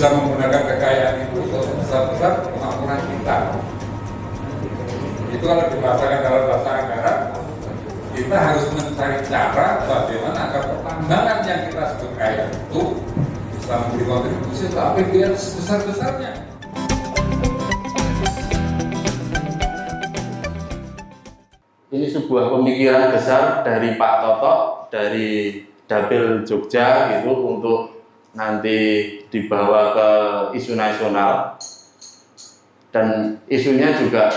bisa menggunakan kekayaan itu untuk besar-besar kemampuan kita. Itu kalau dibahasakan dalam bahasa anggaran, kita harus mencari cara bagaimana agar pertambangan yang kita sebut kaya itu bisa memberi kontribusi ke APBN sebesar-besarnya. Ini sebuah pemikiran besar dari Pak Toto, dari Dapil Jogja gitu, untuk nanti dibawa ke isu nasional. Dan isunya juga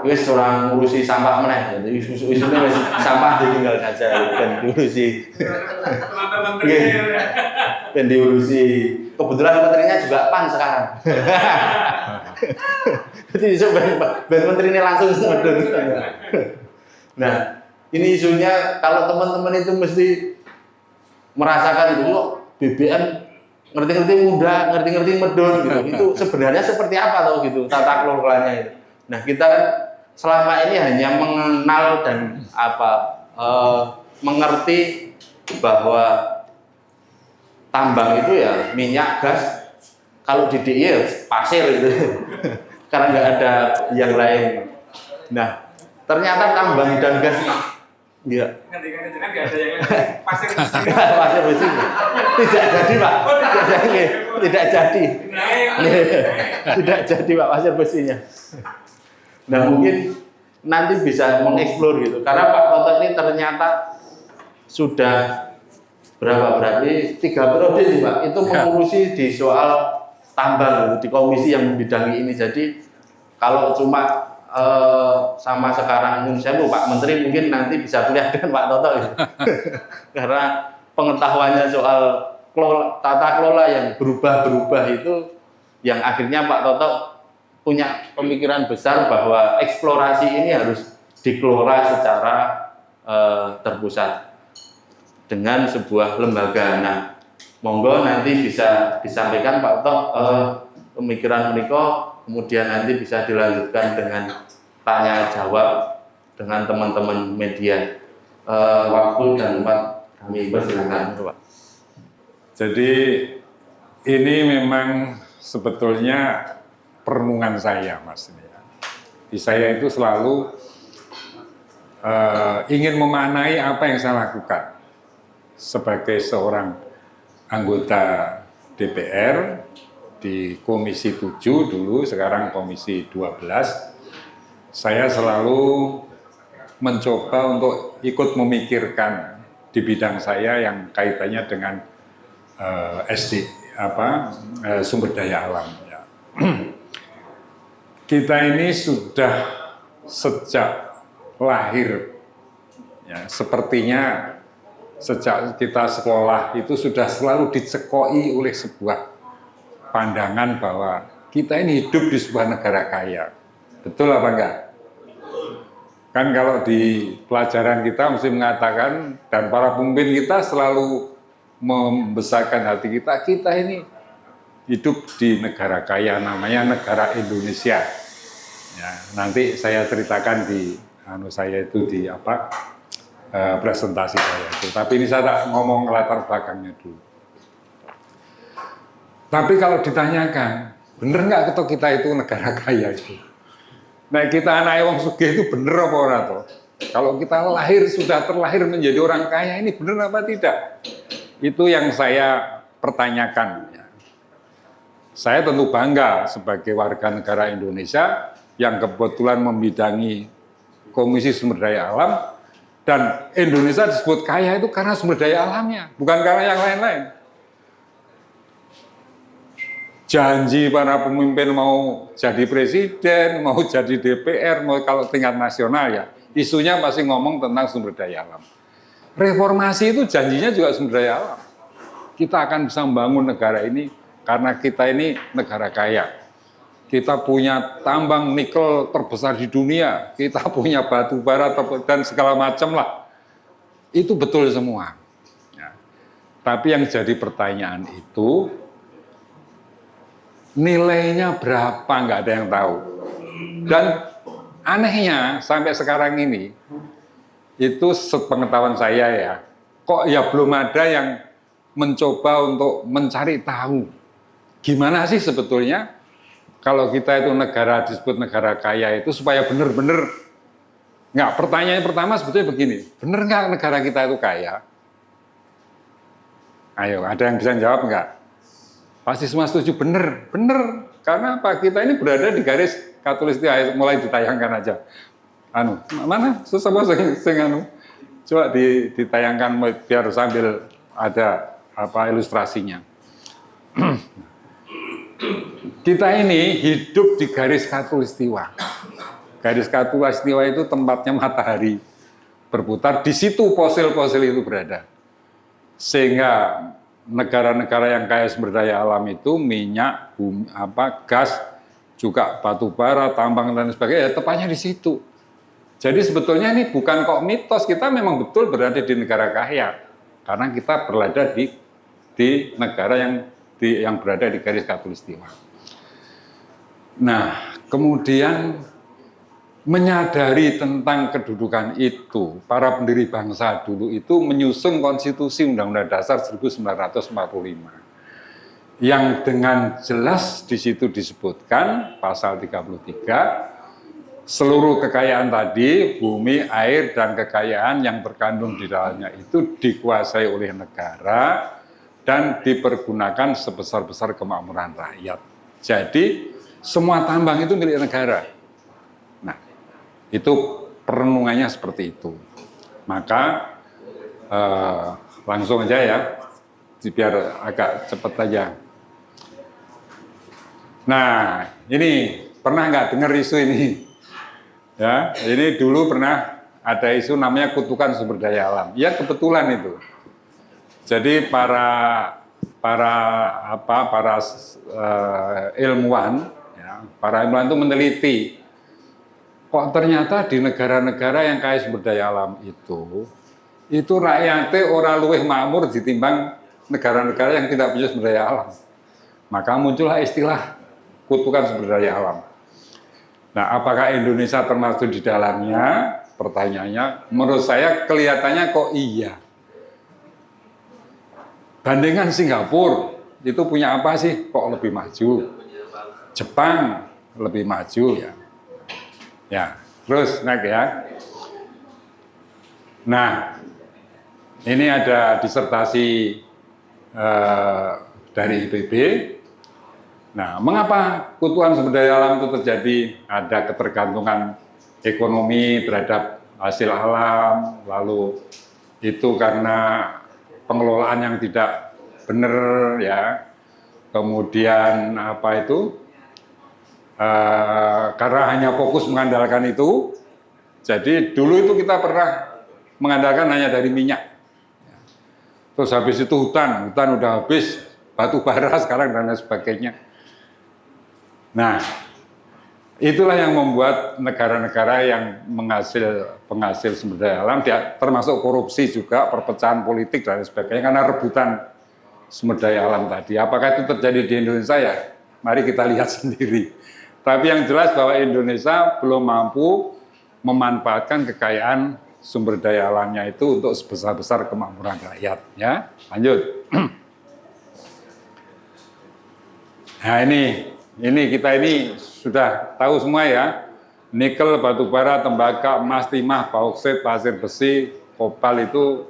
wis orang ngurusi sampah meneh, jadi isunya wis sampah ditinggal saja, dan diurusi. Dan diurusi. Kebetulan menterinya juga PAN sekarang. Jadi ben menteri ini langsung medun. Nah, ini isunya kalau teman-teman itu mesti merasakan itu BBM ngerti-ngerti mudah, ngerti-ngerti medun gitu. Itu sebenarnya seperti apa tau gitu tata kelolanya itu. Nah, kita kan selama ini hanya mengenal dan mengerti bahwa tambang itu ya minyak, gas, kalau di DIY ya pasir itu. Karena nggak ada yang lain. Nah, ternyata tambang dan gas ya. Pasir besi. Tidak jadi, Pak. Tidak jadi. Tidak jadi, Pak, pasir besinya. Nah, mungkin nanti bisa mengeksplor gitu. Karena Pak Toto ini ternyata sudah berarti 3 periode nih, Pak. Itu mengurusi di soal tambang di komisi yang membidangi ini. Jadi kalau cuma sama sekarang saya Pak Menteri mungkin nanti bisa kuliah dengan Pak Toto gitu. Karena pengetahuannya soal tata kelola yang berubah-berubah itu yang akhirnya Pak Toto punya pemikiran besar bahwa eksplorasi ini harus dikelola secara terpusat dengan sebuah lembaga. Nah, monggo nanti bisa disampaikan Pak Toto pemikiran mereka, kemudian nanti bisa dilanjutkan dengan tanya jawab dengan teman-teman media. Waktu dan tempat kami persilakan, Pak. Jadi ini memang sebetulnya perenungan saya, Mas. Di saya itu selalu ingin memaknai apa yang saya lakukan sebagai seorang anggota DPR di Komisi 7 dulu, sekarang Komisi 12. Saya selalu mencoba untuk ikut memikirkan di bidang saya yang kaitannya dengan sumber daya alam. Ya. Kita ini sudah sejak lahir, ya, sepertinya sejak kita sekolah itu sudah selalu dicekoi oleh sebuah pandangan bahwa kita ini hidup di sebuah negara kaya. Betul apa enggak? Kan kalau di pelajaran kita mesti mengatakan, dan para pemimpin kita selalu membesarkan hati kita, kita ini hidup di negara kaya, namanya negara Indonesia. Ya, nanti saya ceritakan di presentasi saya itu. Tapi ini saya tak ngomong latar belakangnya dulu. Tapi kalau ditanyakan, bener nggak kita itu negara kaya itu? Nah, kita anak wong sugih itu bener apa ora toh? Kalau kita sudah terlahir menjadi orang kaya, ini bener apa tidak? Itu yang saya pertanyakan. Saya tentu bangga sebagai warga negara Indonesia yang kebetulan membidangi Komisi Sumber Daya Alam. Dan Indonesia disebut kaya itu karena sumber daya alamnya, bukan karena yang lain-lain. Janji para pemimpin mau jadi presiden, mau jadi DPR, mau kalau tingkat nasional ya, isunya pasti ngomong tentang sumber daya alam. Reformasi itu janjinya juga sumber daya alam. Kita akan bisa membangun negara ini karena kita ini negara kaya. Kita punya tambang nikel terbesar di dunia, kita punya batu bara dan segala macam lah. Itu betul semua. Ya. Tapi yang jadi pertanyaan itu, nilainya berapa nggak ada yang tahu. Dan anehnya sampai sekarang ini, itu sepengetahuan saya ya, kok ya belum ada yang mencoba untuk mencari tahu gimana sih sebetulnya kalau kita itu negara disebut negara kaya itu supaya benar-benar nggak. Pertanyaan pertama sebetulnya begini, benar nggak negara kita itu kaya? Ayo, ada yang bisa jawab nggak? Pasti semua setuju, benar, benar. Karena apa? Kita ini berada di garis khatulistiwa. Mulai ditayangkan aja. Mana? Susah banget anu. Coba ditayangkan biar sambil ada ilustrasinya. Kita ini hidup di garis khatulistiwa. Garis khatulistiwa itu tempatnya matahari berputar. Di situ fosil-fosil itu berada. Sehingga negara-negara yang kaya sumber daya alam itu minyak, bumi, gas, juga batu bara, tambang dan sebagainya, ya tepatnya di situ. Jadi sebetulnya ini bukan kok mitos, kita memang betul berada di negara kaya karena kita berada di negara yang berada di garis khatulistiwa. Nah, kemudian menyadari tentang kedudukan itu, para pendiri bangsa dulu itu menyusun konstitusi Undang-Undang Dasar 1945 yang dengan jelas di situ disebutkan pasal 33 seluruh kekayaan tadi, bumi, air, dan kekayaan yang terkandung di dalamnya itu dikuasai oleh negara dan dipergunakan sebesar-besar kemakmuran rakyat. Jadi semua tambang itu milik negara. Nah, itu perenungannya seperti itu. Maka langsung aja ya, biar agak cepat aja. Nah, ini pernah nggak dengar isu ini? Ya, ini dulu pernah ada isu namanya kutukan sumber daya alam. Ya kebetulan itu. Jadi para ilmuwan, ya, para ilmuwan itu meneliti. Kok ternyata di negara-negara yang kaya sumber daya alam itu rakyatnya orang luwih makmur ditimbang negara-negara yang tidak punya sumber daya alam. Maka muncullah istilah kutukan sumber daya alam. Nah, apakah Indonesia termasuk di dalamnya? Pertanyaannya, menurut saya kelihatannya kok iya. Bandingkan Singapura, itu punya apa sih? Kok lebih maju? Jepang lebih maju ya. Ya, terus naik ya. Nah, ini ada disertasi dari IPB. Nah, mengapa kutukan sumber daya alam itu terjadi? Ada ketergantungan ekonomi terhadap hasil alam, lalu itu karena pengelolaan yang tidak benar ya. Kemudian karena hanya fokus mengandalkan itu. Jadi dulu itu kita pernah mengandalkan hanya dari minyak. Terus habis itu hutan udah habis, batu bara sekarang dan lain sebagainya. Nah, itulah yang membuat negara-negara yang penghasil sumber daya alam, termasuk korupsi juga, perpecahan politik dan sebagainya, karena rebutan sumber daya alam tadi. Apakah itu terjadi di Indonesia ya? Mari kita lihat sendiri. Tapi yang jelas bahwa Indonesia belum mampu memanfaatkan kekayaan sumber daya alamnya itu untuk sebesar-besar kemakmuran rakyat. Ya, lanjut. Nah ini kita sudah tahu semua ya, nikel, batu bara, tembaga, emas, timah, bauksit, pasir besi, kopal itu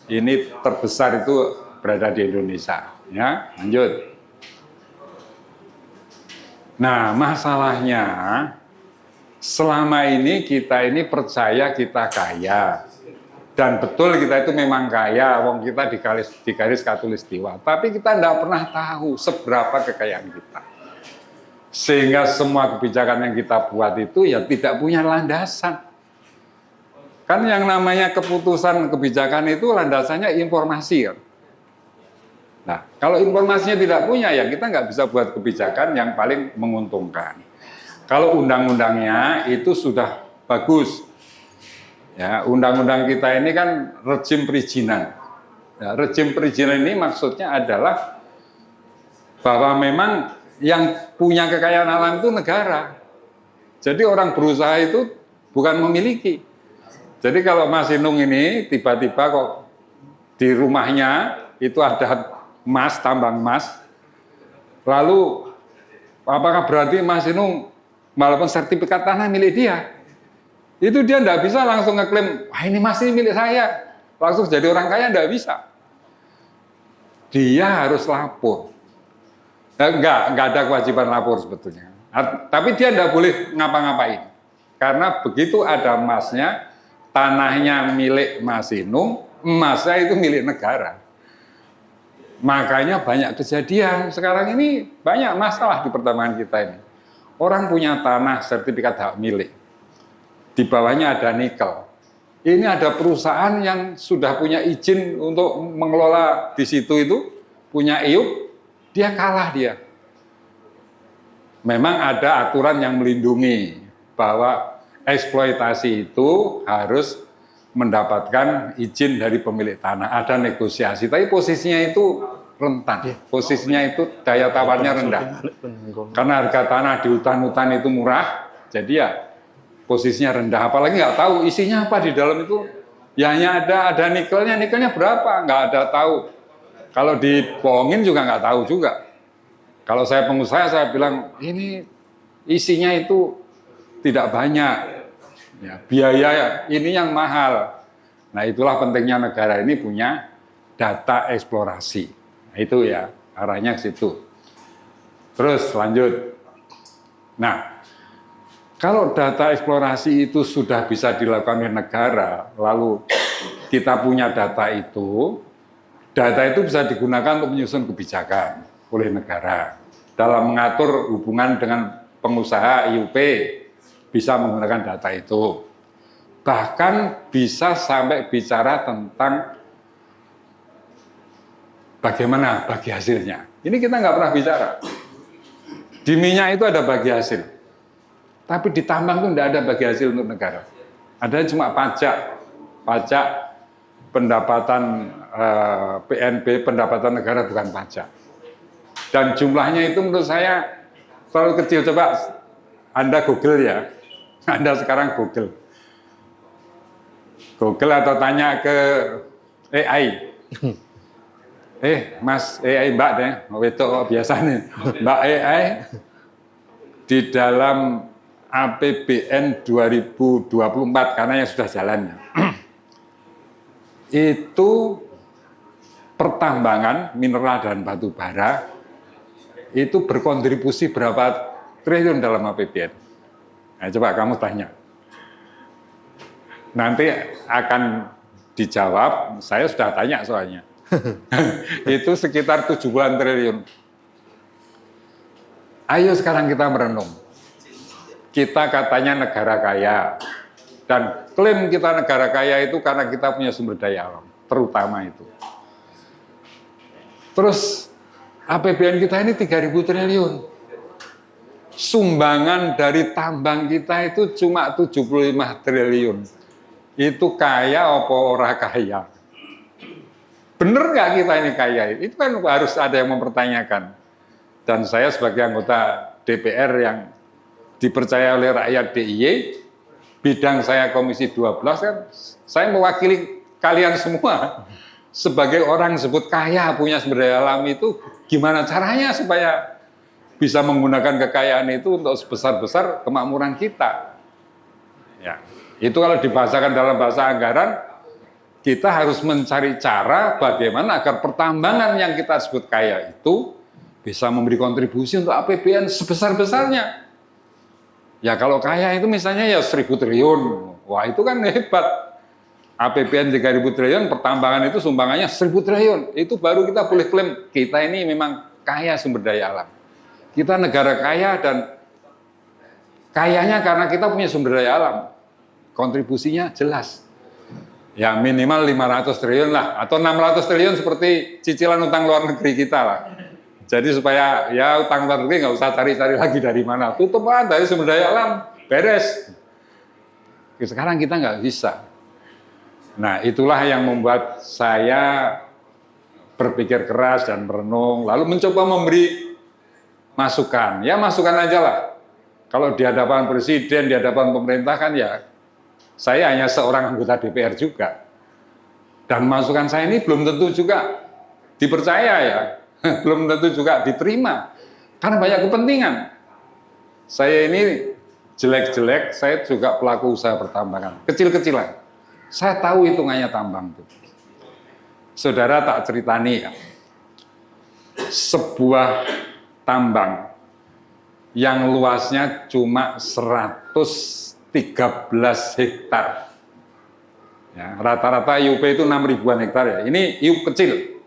ini terbesar itu berada di Indonesia. Ya, lanjut. Nah, masalahnya selama ini kita ini percaya kita kaya. Dan betul kita itu memang kaya, wong kita di garis khatulistiwa. Tapi kita tidak pernah tahu seberapa kekayaan kita. Sehingga semua kebijakan yang kita buat itu ya tidak punya landasan. Kan yang namanya keputusan kebijakan itu landasannya informasi. Nah, kalau informasinya tidak punya ya kita nggak bisa buat kebijakan yang paling menguntungkan. Kalau undang-undangnya itu sudah bagus. Ya, undang-undang kita ini kan rejim perizinan. Ya, rejim perizinan ini maksudnya adalah bahwa memang yang punya kekayaan alam itu negara. Jadi orang berusaha itu bukan memiliki. Jadi kalau Mas Inung ini tiba-tiba kok di rumahnya itu ada emas, tambang emas. Lalu apakah berarti Mas Inung walaupun sertifikat tanah milik dia, itu dia tidak bisa langsung ngeklaim, wah ini masih milik saya, langsung jadi orang kaya, tidak bisa. Dia harus lapor. Enggak ada kewajiban lapor sebetulnya. Tapi dia tidak boleh ngapa-ngapain. Karena begitu ada emasnya, tanahnya milik Mas Inung, emasnya itu milik negara. Makanya banyak kejadian. Sekarang ini banyak masalah di pertambangan kita ini. Orang punya tanah sertifikat hak milik. Di bawahnya ada nikel. Ini ada perusahaan yang sudah punya izin untuk mengelola di situ itu, punya IUP, dia kalah dia. Memang ada aturan yang melindungi bahwa eksploitasi itu harus mendapatkan izin dari pemilik tanah. Ada negosiasi, tapi posisinya itu rentan. Posisinya itu daya tawarnya rendah. Karena harga tanah di hutan-hutan itu murah, jadi ya posisinya rendah. Apalagi nggak tahu isinya apa di dalam itu. Ya hanya ada nikelnya berapa, nggak ada tahu. Kalau dibohongin juga nggak tahu juga. Kalau saya pengusaha, saya bilang ini isinya itu tidak banyak. Ya, biaya ini yang mahal. Nah itulah pentingnya negara ini punya data eksplorasi. Nah, itu ya arahnya ke situ. Terus lanjut. Nah kalau data eksplorasi itu sudah bisa dilakukan oleh negara, lalu kita punya data itu bisa digunakan untuk menyusun kebijakan oleh negara. Dalam mengatur hubungan dengan pengusaha IUP, bisa menggunakan data itu. Bahkan bisa sampai bicara tentang bagaimana bagi hasilnya. Ini kita nggak pernah bicara. Di minyak itu ada bagi hasil. Tapi di tambang itu tidak ada bagi hasil untuk negara. Ada cuma pajak pendapatan PNB, pendapatan negara bukan pajak. Dan jumlahnya itu menurut saya terlalu kecil. Coba Anda Google ya. Anda sekarang Google atau tanya ke AI. Mas AI Mbak deh, itu biasanya Mbak AI di dalam APBN 2024 karena yang sudah jalannya. Itu pertambangan mineral dan batu bara itu berkontribusi berapa triliun dalam APBN. Nah, coba kamu tanya. Nanti akan dijawab, saya sudah tanya soalnya. Itu sekitar 7-an triliun. Ayo sekarang kita merenung. Kita katanya negara kaya. Dan klaim kita negara kaya itu karena kita punya sumber daya alam. Terutama itu. Terus APBN kita ini 3.000 triliun. Sumbangan dari tambang kita itu cuma 75 triliun. Itu kaya apa ora kaya? Bener nggak kita ini kaya? Itu kan harus ada yang mempertanyakan. Dan saya sebagai anggota DPR yang dipercaya oleh rakyat DIY, bidang saya Komisi 12 kan, saya mewakili kalian semua. Sebagai orang disebut kaya, punya sumber daya alam itu, gimana caranya supaya bisa menggunakan kekayaan itu untuk sebesar-besar kemakmuran kita. Ya, itu kalau dibahasakan dalam bahasa anggaran, kita harus mencari cara bagaimana agar pertambangan yang kita sebut kaya itu bisa memberi kontribusi untuk APBN sebesar-besarnya. Ya kalau kaya itu misalnya ya 1.000 triliun, wah itu kan hebat. APBN 3.000 triliun, pertambangan itu sumbangannya 1.000 triliun. Itu baru kita boleh klaim, kita ini memang kaya sumber daya alam. Kita negara kaya dan kayanya karena kita punya sumber daya alam. Kontribusinya jelas. Ya minimal 500 triliun lah, atau 600 triliun seperti cicilan utang luar negeri kita lah. Jadi supaya ya utang luar negeri nggak usah cari-cari lagi dari mana. Tutup aja dari sumber daya alam, beres. Sekarang kita nggak bisa. Nah itulah yang membuat saya berpikir keras dan merenung, lalu mencoba memberi masukan. Ya masukan aja lah. Kalau di hadapan presiden, di hadapan pemerintah kan ya, saya hanya seorang anggota DPR juga. Dan masukan saya ini belum tentu juga dipercaya ya, belum tentu juga diterima. Karena banyak kepentingan. Saya ini jelek-jelek, saya juga pelaku usaha pertambangan, kecil-kecilan. Saya tahu hitungannya tambang itu. Saudara tak ceritani ya, sebuah tambang yang luasnya cuma 113 hektar. Ya, rata-rata IUP itu 6.000-an hektar ya. Ini IUP kecil.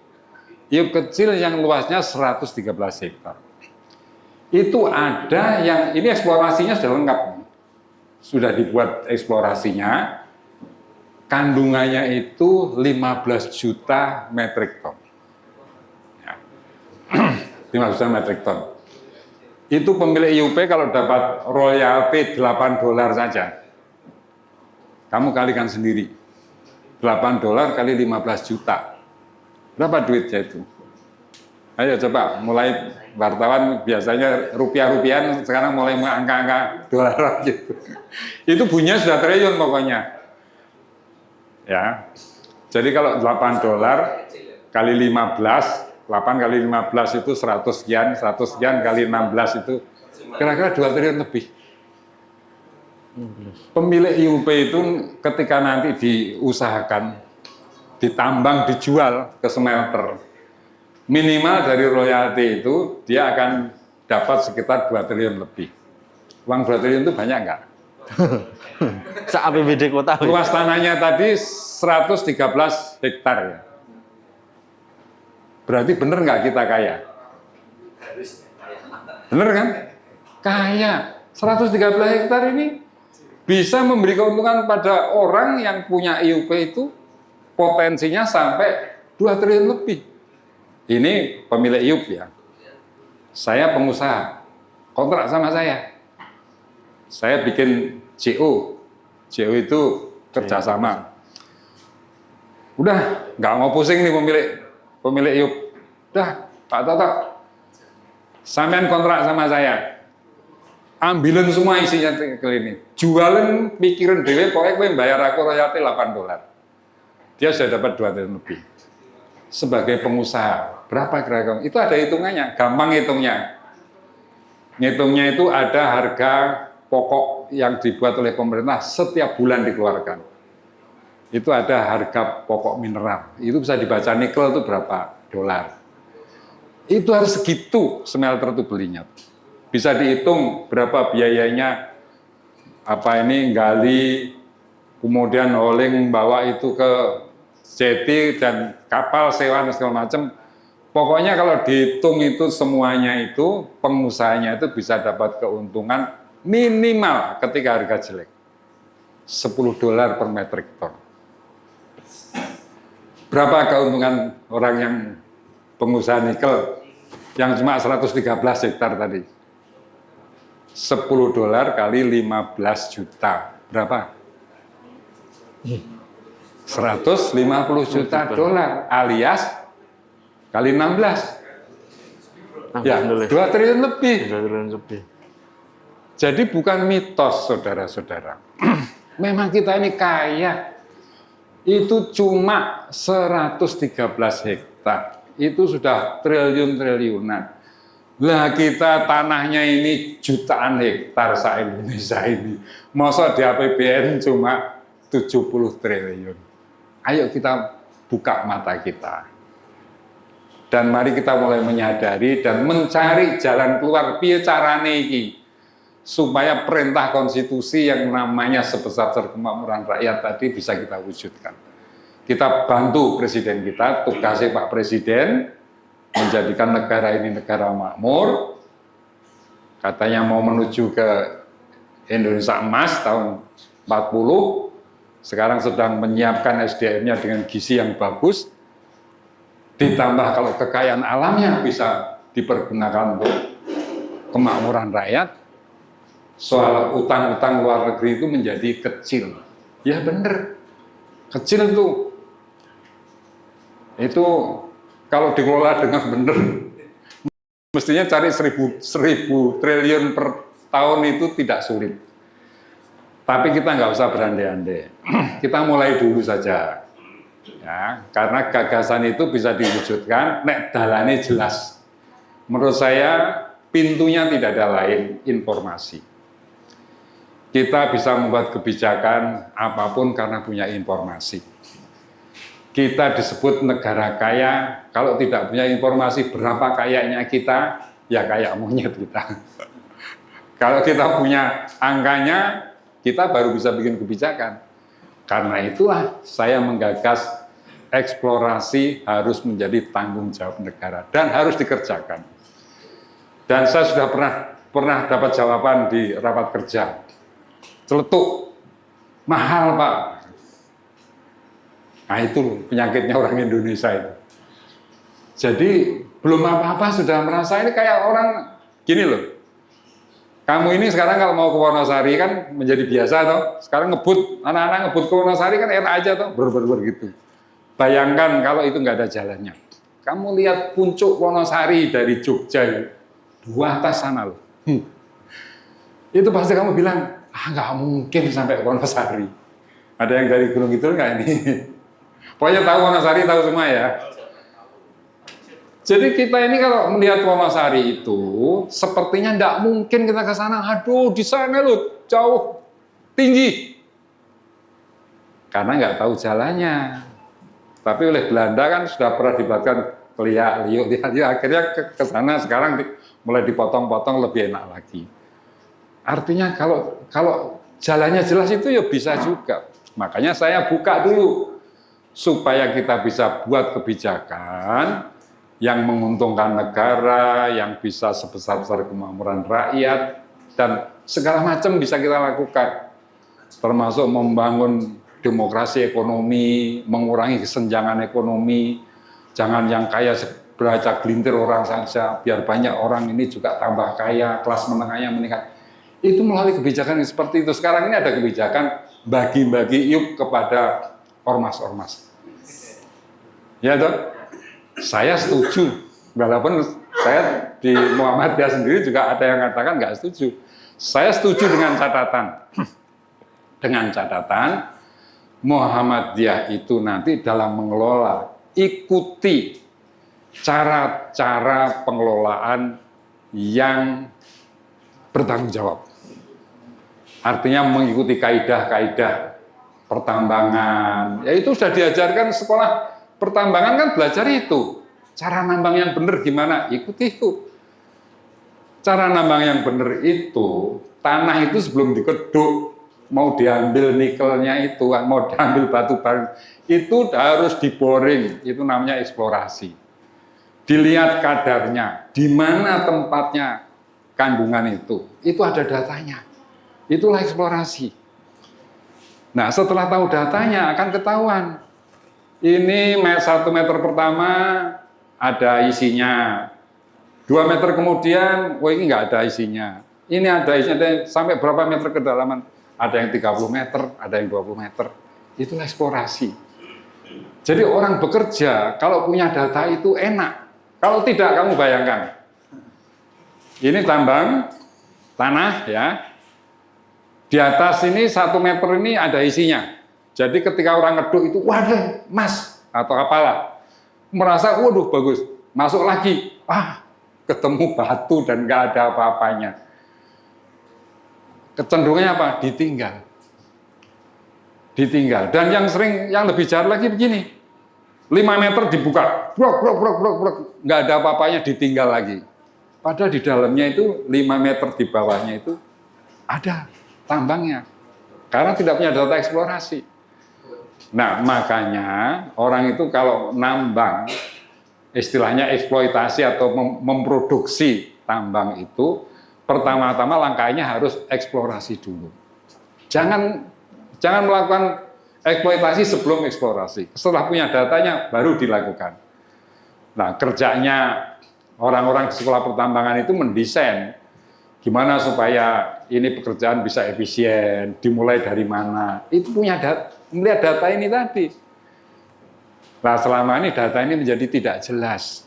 IUP kecil yang luasnya 113 hektar. Itu ada yang, ini eksplorasinya sudah lengkap. Sudah dibuat eksplorasinya, kandungannya itu 15 juta metrik ton. Ya. 15 juta metrik ton. Itu pemilik IUP kalau dapat royalti $8 saja. Kamu kalikan sendiri. $8 kali 15 juta. Berapa duitnya itu? Ayo coba, mulai wartawan biasanya rupiah-rupiahan, sekarang mulai angka-angka dolar gitu. Itu bunyinya sudah triliun pokoknya. Ya. Jadi kalau $8 kali 15, 8 kali 15 itu 100 sekian kali 16 itu kira-kira 2 triliun lebih. Pemilik IUP itu ketika nanti diusahakan, ditambang, dijual ke smelter, minimal dari royalti itu dia akan dapat sekitar 2 triliun lebih. Uang 2 triliun itu banyak nggak? Se-APBD kota. Luas tanahnya tadi 113 hektar ya. Berarti bener nggak kita kaya? Bener kan? Kaya. 113 hektar ini bisa memberi keuntungan pada orang yang punya IUP itu potensinya sampai 2 triliun lebih. Ini pemilik IUP ya. Saya pengusaha, kontrak sama saya. Saya bikin JO. JO itu kerjasama. Udah, nggak mau pusing nih pemilik IUP. Udah, Pak Toto, sampean kontrak sama saya. Ambilin semua isinya ke ini. Jualan pikiran dewe, pokoknya gue bayar aku royalti $8. Dia sudah dapat 2 triliun lebih. Sebagai pengusaha, berapa kira-kira? Itu ada hitungannya, gampang hitungnya. Ngitungnya itu ada harga pokok yang dibuat oleh pemerintah setiap bulan dikeluarkan. Itu ada harga pokok mineral. Itu bisa dibaca nikel itu berapa dolar. Itu harus segitu smelter itu belinya. Bisa dihitung berapa biayanya, apa ini gali, kemudian hauling bawa itu ke jeti dan kapal sewa dan segala macam. Pokoknya kalau dihitung itu semuanya itu pengusahanya itu bisa dapat keuntungan minimal ketika harga jelek $10 per metrik ton. Berapa keuntungan orang yang pengusaha nikel yang cuma 113 hektar tadi? $10 kali 15 juta. Berapa? 150 juta dolar alias kali 16. Ya, 2 triliun lebih. 2 triliun lebih. Jadi bukan mitos, saudara-saudara. Memang kita ini kaya. Itu cuma 113 hektar. Itu sudah triliun-triliunan. Lah kita tanahnya ini jutaan hektar se-Indonesia ini. Masa di APBN cuma 70 triliun. Ayo kita buka mata kita. Dan mari kita mulai menyadari dan mencari jalan keluar piye carane iki. Supaya perintah konstitusi yang namanya sebesar kemakmuran rakyat tadi bisa kita wujudkan. Kita bantu presiden kita, tugasnya Pak Presiden, menjadikan negara ini negara makmur, katanya mau menuju ke Indonesia emas tahun 40, sekarang sedang menyiapkan SDM-nya dengan gizi yang bagus, ditambah kalau kekayaan alamnya bisa dipergunakan untuk kemakmuran rakyat, soal utang-utang luar negeri itu menjadi kecil. Ya bener, kecil tuh. Itu kalau dikelola dengan benar, mestinya cari 1000 triliun per tahun itu tidak sulit. Tapi kita nggak usah berandai-andai. Kita mulai dulu saja. Ya, karena gagasan itu bisa diwujudkan nek dalane jelas. Menurut saya pintunya tidak ada lain, informasi. Kita bisa membuat kebijakan apapun karena punya informasi. Kita disebut negara kaya, kalau tidak punya informasi berapa kayanya kita, ya kayak monyet kita. Kalau kita punya angkanya, kita baru bisa bikin kebijakan. Karena itulah saya menggagas eksplorasi harus menjadi tanggung jawab negara dan harus dikerjakan. Dan saya sudah pernah dapat jawaban di rapat kerja. Celetuk, mahal Pak. Nah itu penyakitnya orang Indonesia itu. Jadi belum apa-apa sudah merasa ini kayak orang gini loh. Kamu ini sekarang kalau mau ke Wonosari kan menjadi biasa toh. Sekarang ngebut, anak-anak ngebut ke Wonosari kan enak aja toh, ber gitu. Bayangkan kalau itu nggak ada jalannya. Kamu lihat puncak Wonosari dari Jogja, dua atas sana loh. Itu pasti kamu bilang, nggak mungkin sampai Wonosari. Ada yang dari Gunung Kidul nggak ini? Pokoknya tahu Wonosari, tahu semua ya. Jadi kita ini kalau melihat Wonosari itu, sepertinya nggak mungkin kita ke sana. Aduh, di sana loh, jauh, tinggi. Karena nggak tahu jalannya. Tapi oleh Belanda kan sudah pernah dibuatkan liuk, akhirnya ke sana sekarang mulai dipotong-potong lebih enak lagi. Artinya kalau jalannya jelas itu ya bisa juga. Makanya saya buka dulu supaya kita bisa buat kebijakan yang menguntungkan negara, yang bisa sebesar-besar kemakmuran rakyat dan segala macam bisa kita lakukan. Termasuk membangun demokrasi ekonomi, mengurangi kesenjangan ekonomi, jangan yang kaya beraca gelintir orang saja, biar banyak orang ini juga tambah kaya, kelas menengahnya meningkat. Itu melalui kebijakan yang seperti itu. Sekarang ini ada kebijakan bagi-bagi yuk kepada ormas-ormas. Ya toh? Saya setuju, walaupun saya di Muhammadiyah sendiri juga ada yang katakan nggak setuju. Saya setuju dengan catatan, Muhammadiyah itu nanti dalam mengelola, ikuti cara-cara pengelolaan yang bertanggung jawab. Artinya mengikuti kaidah-kaidah pertambangan. Ya itu sudah diajarkan sekolah pertambangan kan belajar itu. Cara nambang yang benar gimana? Ikuti itu. Cara nambang yang benar itu, tanah itu sebelum dikeduk, mau diambil nikelnya itu, mau diambil batu bara, itu harus diboring, itu namanya eksplorasi. Dilihat kadarnya, di mana tempatnya kandungan itu ada datanya. Itulah eksplorasi. Nah, setelah tahu datanya akan ketahuan. Ini 1 meter pertama ada isinya. 2 meter kemudian, ini nggak ada isinya. Ini ada isinya, sampai berapa meter kedalaman? Ada yang 30 meter, ada yang 20 meter. Itulah eksplorasi. Jadi orang bekerja, kalau punya data itu enak. Kalau tidak, kamu bayangkan. Ini tambang, tanah ya. Di atas ini 1 meter ini ada isinya. Jadi ketika orang ngeduk itu, waduh, emas atau apalah. Merasa, waduh bagus. Masuk lagi, ketemu batu dan nggak ada apa-apanya. Kecenderungannya apa? Ditinggal. Dan yang lebih jahat lagi begini, 5 meter dibuka, brok, nggak ada apa-apanya, ditinggal lagi. Padahal di dalamnya itu 5 meter di bawahnya itu ada tambangnya, karena tidak punya data eksplorasi. Nah makanya orang itu kalau nambang, istilahnya eksploitasi atau memproduksi tambang itu, pertama-tama langkahnya harus eksplorasi dulu. Jangan melakukan eksploitasi sebelum eksplorasi. Setelah punya datanya baru dilakukan. Nah, kerjanya orang-orang di sekolah pertambangan itu mendesain gimana supaya ini pekerjaan bisa efisien, dimulai dari mana. Itu melihat data ini tadi. Nah, selama ini data ini menjadi tidak jelas.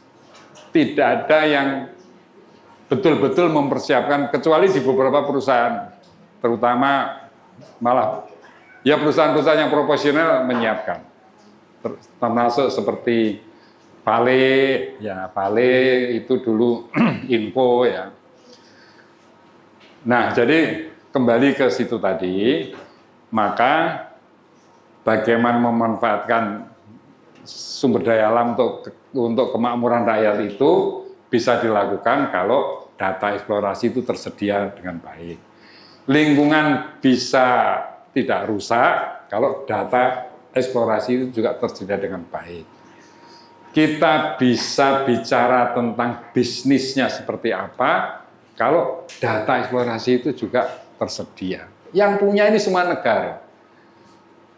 Tidak ada yang betul-betul mempersiapkan, kecuali di beberapa perusahaan, terutama malah ya perusahaan-perusahaan yang profesional menyiapkan. termasuk seperti Vale, ya Vale itu dulu Info ya. Nah, jadi kembali ke situ tadi, maka bagaimana memanfaatkan sumber daya alam untuk kemakmuran rakyat itu bisa dilakukan kalau data eksplorasi itu tersedia dengan baik. Lingkungan bisa tidak rusak kalau data eksplorasi itu juga tersedia dengan baik. Kita bisa bicara tentang bisnisnya seperti apa kalau data eksplorasi itu juga tersedia. Yang punya ini semua negara.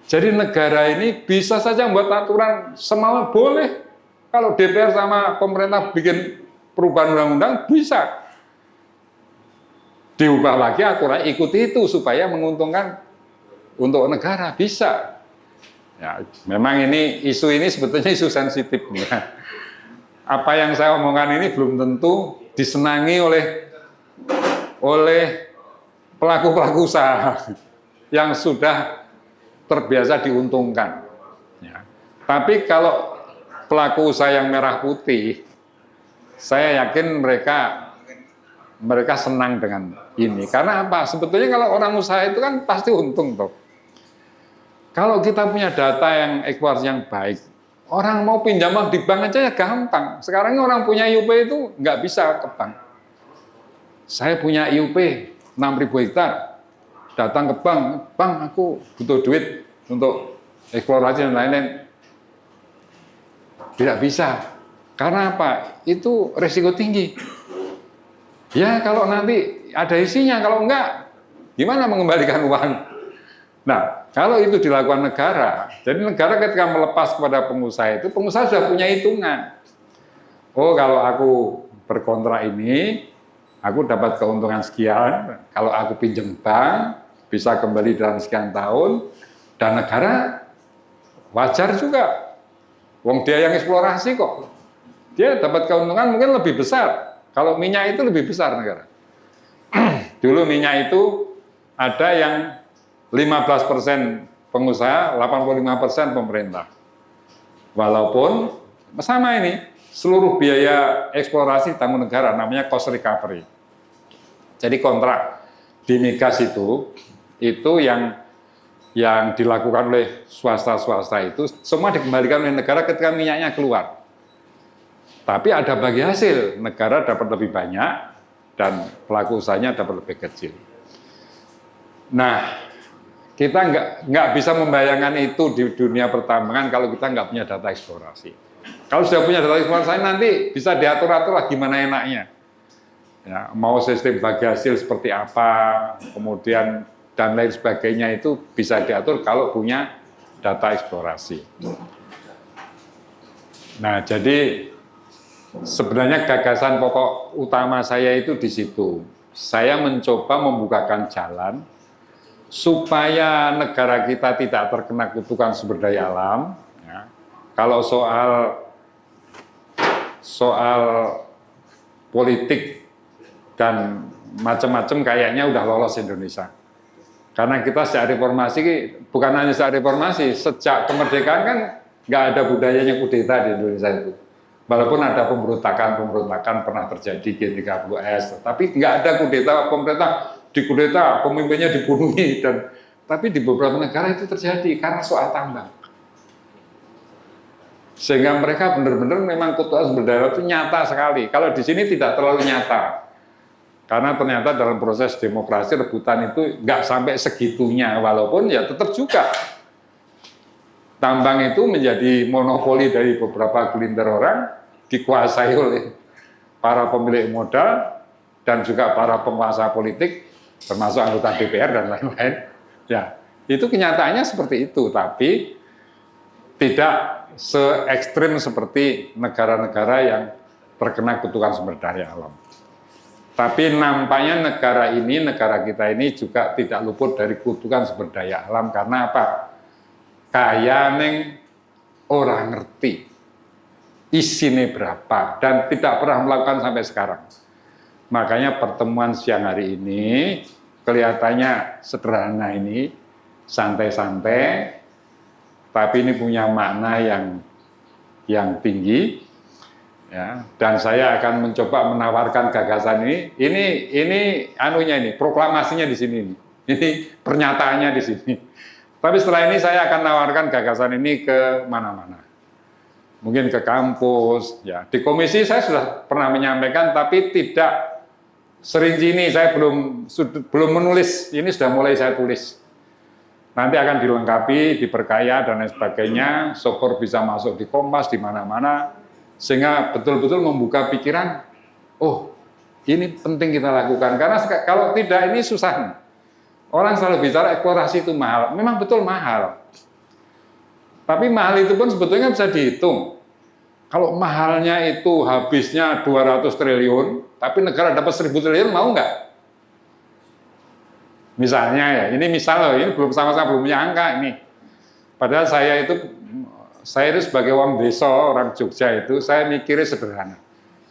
Jadi negara ini bisa saja membuat aturan semau boleh. Kalau DPR sama pemerintah bikin perubahan undang-undang bisa. Diubah lagi aturan ikuti itu supaya menguntungkan untuk negara bisa. Ya, memang isu ini sebetulnya isu sensitif. Apa yang saya omongkan ini belum tentu disenangi oleh pelaku-pelaku usaha yang sudah terbiasa diuntungkan. Ya. Tapi kalau pelaku usaha yang merah putih, saya yakin mereka senang dengan ini. Karena apa? Sebetulnya kalau orang usaha itu kan pasti untung toh. Kalau kita punya data yang eksplorasi yang baik, orang mau pinjam di bank aja ya gampang. Sekarang ini orang punya IUP itu nggak bisa ke bank. Saya punya IUP 6.000 hektar, datang ke bank, bang aku butuh duit untuk eksplorasi dan lain-lain. Tidak bisa. Karena apa? Itu resiko tinggi. Ya kalau nanti ada isinya, kalau enggak, gimana mengembalikan uang? Nah, kalau itu dilakukan negara, jadi negara ketika melepas kepada pengusaha itu, pengusaha sudah punya hitungan. Oh, kalau aku berkontrak ini, aku dapat keuntungan sekian. Kalau aku pinjam bank, bisa kembali dalam sekian tahun. Dan negara wajar juga. Wong dia yang eksplorasi kok. Dia dapat keuntungan mungkin lebih besar. Kalau minyak itu lebih besar negara. Dulu minyak itu ada yang 15% pengusaha, 85% pemerintah. Walaupun sama ini, seluruh biaya eksplorasi tanggung negara, namanya cost recovery. Jadi kontrak di migas itu yang dilakukan oleh swasta-swasta itu semua dikembalikan oleh negara ketika minyaknya keluar. Tapi ada bagi hasil, negara dapat lebih banyak dan pelaku usahanya dapat lebih kecil. Nah, kita nggak bisa membayangkan itu di dunia pertambangan kalau kita nggak punya data eksplorasi. Kalau sudah punya data eksplorasi nanti bisa diatur-atur lah gimana enaknya. Ya, mau sistem bagi hasil seperti apa, kemudian dan lain sebagainya itu bisa diatur kalau punya data eksplorasi. Nah, jadi sebenarnya gagasan pokok utama saya itu di situ. Saya mencoba membukakan jalan supaya negara kita tidak terkena kutukan sumber daya alam. Ya. Kalau soal politik dan macam-macam kayaknya udah lolos Indonesia. Karena kita sejak reformasi, bukan hanya sejak reformasi, sejak kemerdekaan kan nggak ada budayanya kudeta di Indonesia itu. Walaupun ada pemberontakan pernah terjadi G30S, tapi nggak ada kudeta, pemerintah dikudeta, pemimpinnya dibunuhi, tapi di beberapa negara itu terjadi karena soal tambang. Sehingga mereka benar-benar memang kutukan sumber daya itu nyata sekali. Kalau di sini tidak terlalu nyata. Karena ternyata dalam proses demokrasi rebutan itu nggak sampai segitunya, walaupun ya tetap juga tambang itu menjadi monopoli dari beberapa gelintir orang, dikuasai oleh para pemilik modal dan juga para penguasa politik, termasuk anggota DPR dan lain-lain. Ya, itu kenyataannya seperti itu, tapi tidak se-ekstrim seperti negara-negara yang terkena kutukan sumber daya alam. Tapi nampaknya negara kita ini juga tidak luput dari kutukan sumber daya alam. Karena apa? Kaya neng orang ngerti isinya berapa dan tidak pernah melakukan sampai sekarang. Makanya pertemuan siang hari ini kelihatannya sederhana ini, santai-santai, tapi ini punya makna yang tinggi, ya. Dan saya akan mencoba menawarkan gagasan ini anunya ini, proklamasinya di sini, ini pernyataannya di sini. Tapi setelah ini saya akan menawarkan gagasan ini ke mana-mana, mungkin ke kampus, ya. Di komisi saya sudah pernah menyampaikan, tapi tidak serinci ini, saya belum menulis, ini sudah mulai saya tulis. Nanti akan dilengkapi, diperkaya dan lain sebagainya, syukur bisa masuk di Kompas, di mana-mana, sehingga betul-betul membuka pikiran, oh ini penting kita lakukan, karena kalau tidak ini susah. Orang selalu bicara eksplorasi itu mahal, memang betul mahal. Tapi mahal itu pun sebetulnya bisa dihitung. Kalau mahalnya itu habisnya 200 triliun, tapi negara dapat 1000 triliun, mau nggak? Misalnya ya, ini misal loh, ini belum sama-sama belum punya angka ini. Padahal saya itu sebagai orang desa, orang Jogja itu, saya mikirnya sederhana.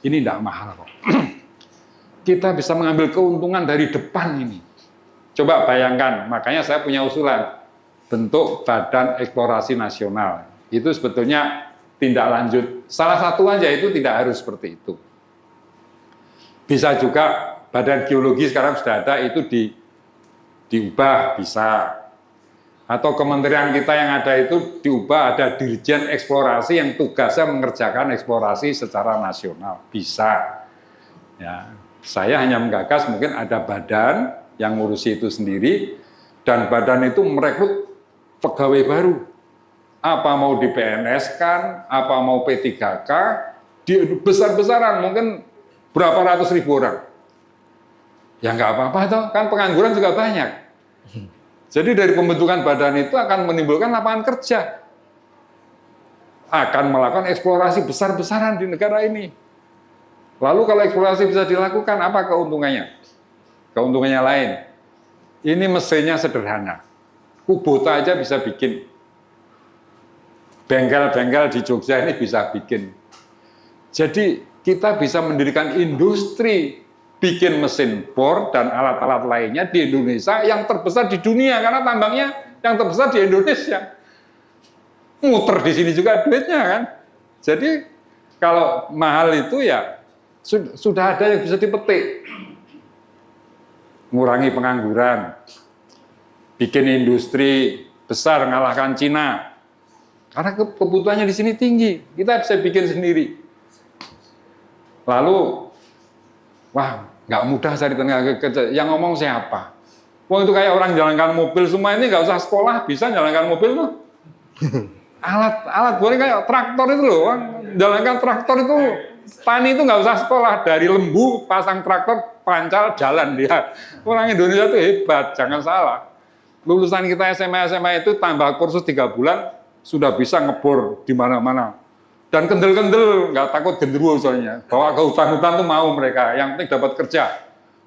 Ini tidak mahal kok. Kita bisa mengambil keuntungan dari depan ini. Coba bayangkan, makanya saya punya usulan. Bentuk Badan Eksplorasi Nasional. Itu sebetulnya tindak lanjut. Salah satu aja itu tidak harus seperti itu. Bisa juga Badan Geologi sekarang sudah ada, itu diubah bisa, atau kementerian kita yang ada itu diubah, ada Dirjen Eksplorasi yang tugasnya mengerjakan eksplorasi secara nasional, bisa. Ya, saya hanya menggagas mungkin ada badan yang ngurusi itu sendiri, dan badan itu merekrut pegawai baru. Apa mau di PNS kan, apa mau P3K, besar-besaran mungkin berapa ratus ribu orang. Ya nggak apa-apa toh, kan pengangguran juga banyak. Jadi dari pembentukan badan itu akan menimbulkan lapangan kerja. Akan melakukan eksplorasi besar-besaran di negara ini. Lalu kalau eksplorasi bisa dilakukan, apa keuntungannya? Keuntungannya lain. Ini mesinnya sederhana. Kubota aja bisa bikin. Bengkel-bengkel di Jogja ini bisa bikin. Jadi kita bisa mendirikan industri bikin mesin bor dan alat-alat lainnya di Indonesia yang terbesar di dunia, karena tambangnya yang terbesar di Indonesia. Muter di sini juga duitnya kan. Jadi kalau mahal itu ya sudah ada yang bisa dipetik. Ngurangi pengangguran, bikin industri besar ngalahkan Cina. Karena kebutuhannya di sini tinggi, kita bisa bikin sendiri. Lalu wah, nggak mudah cari tenaga kerja. Yang ngomong siapa? Wah, itu kayak orang jalankan mobil semua ini nggak usah sekolah, bisa jalankan mobil tuh. Alat boleh kayak traktor itu loh. Jalankan traktor itu, tani itu nggak usah sekolah. Dari lembu, pasang traktor, pancal, jalan dia. Orang Indonesia itu hebat, jangan salah. Lulusan kita SMA itu tambah kursus 3 bulan, sudah bisa ngebor di mana-mana. Dan kendel-kendel, nggak takut genderuwo soalnya. Bawa ke hutan-hutan tuh mau mereka, yang penting dapat kerja.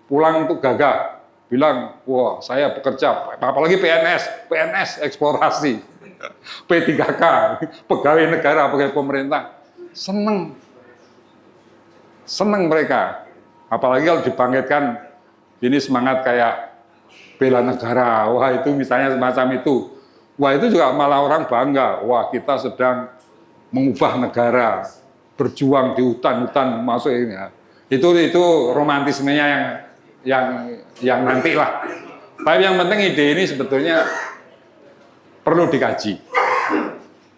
Pulang tuh gagah, bilang, wah saya bekerja, apalagi PNS eksplorasi, P3K, pegawai negara, pegawai pemerintah. Seneng mereka. Apalagi kalau dibangkitkan, ini semangat kayak bela negara, wah itu misalnya semacam itu. Wah itu juga malah orang bangga, wah kita sedang mengubah negara, berjuang di hutan-hutan masuk ini. Itu romantismenya yang nanti lah. Tapi yang penting ide ini sebetulnya perlu dikaji,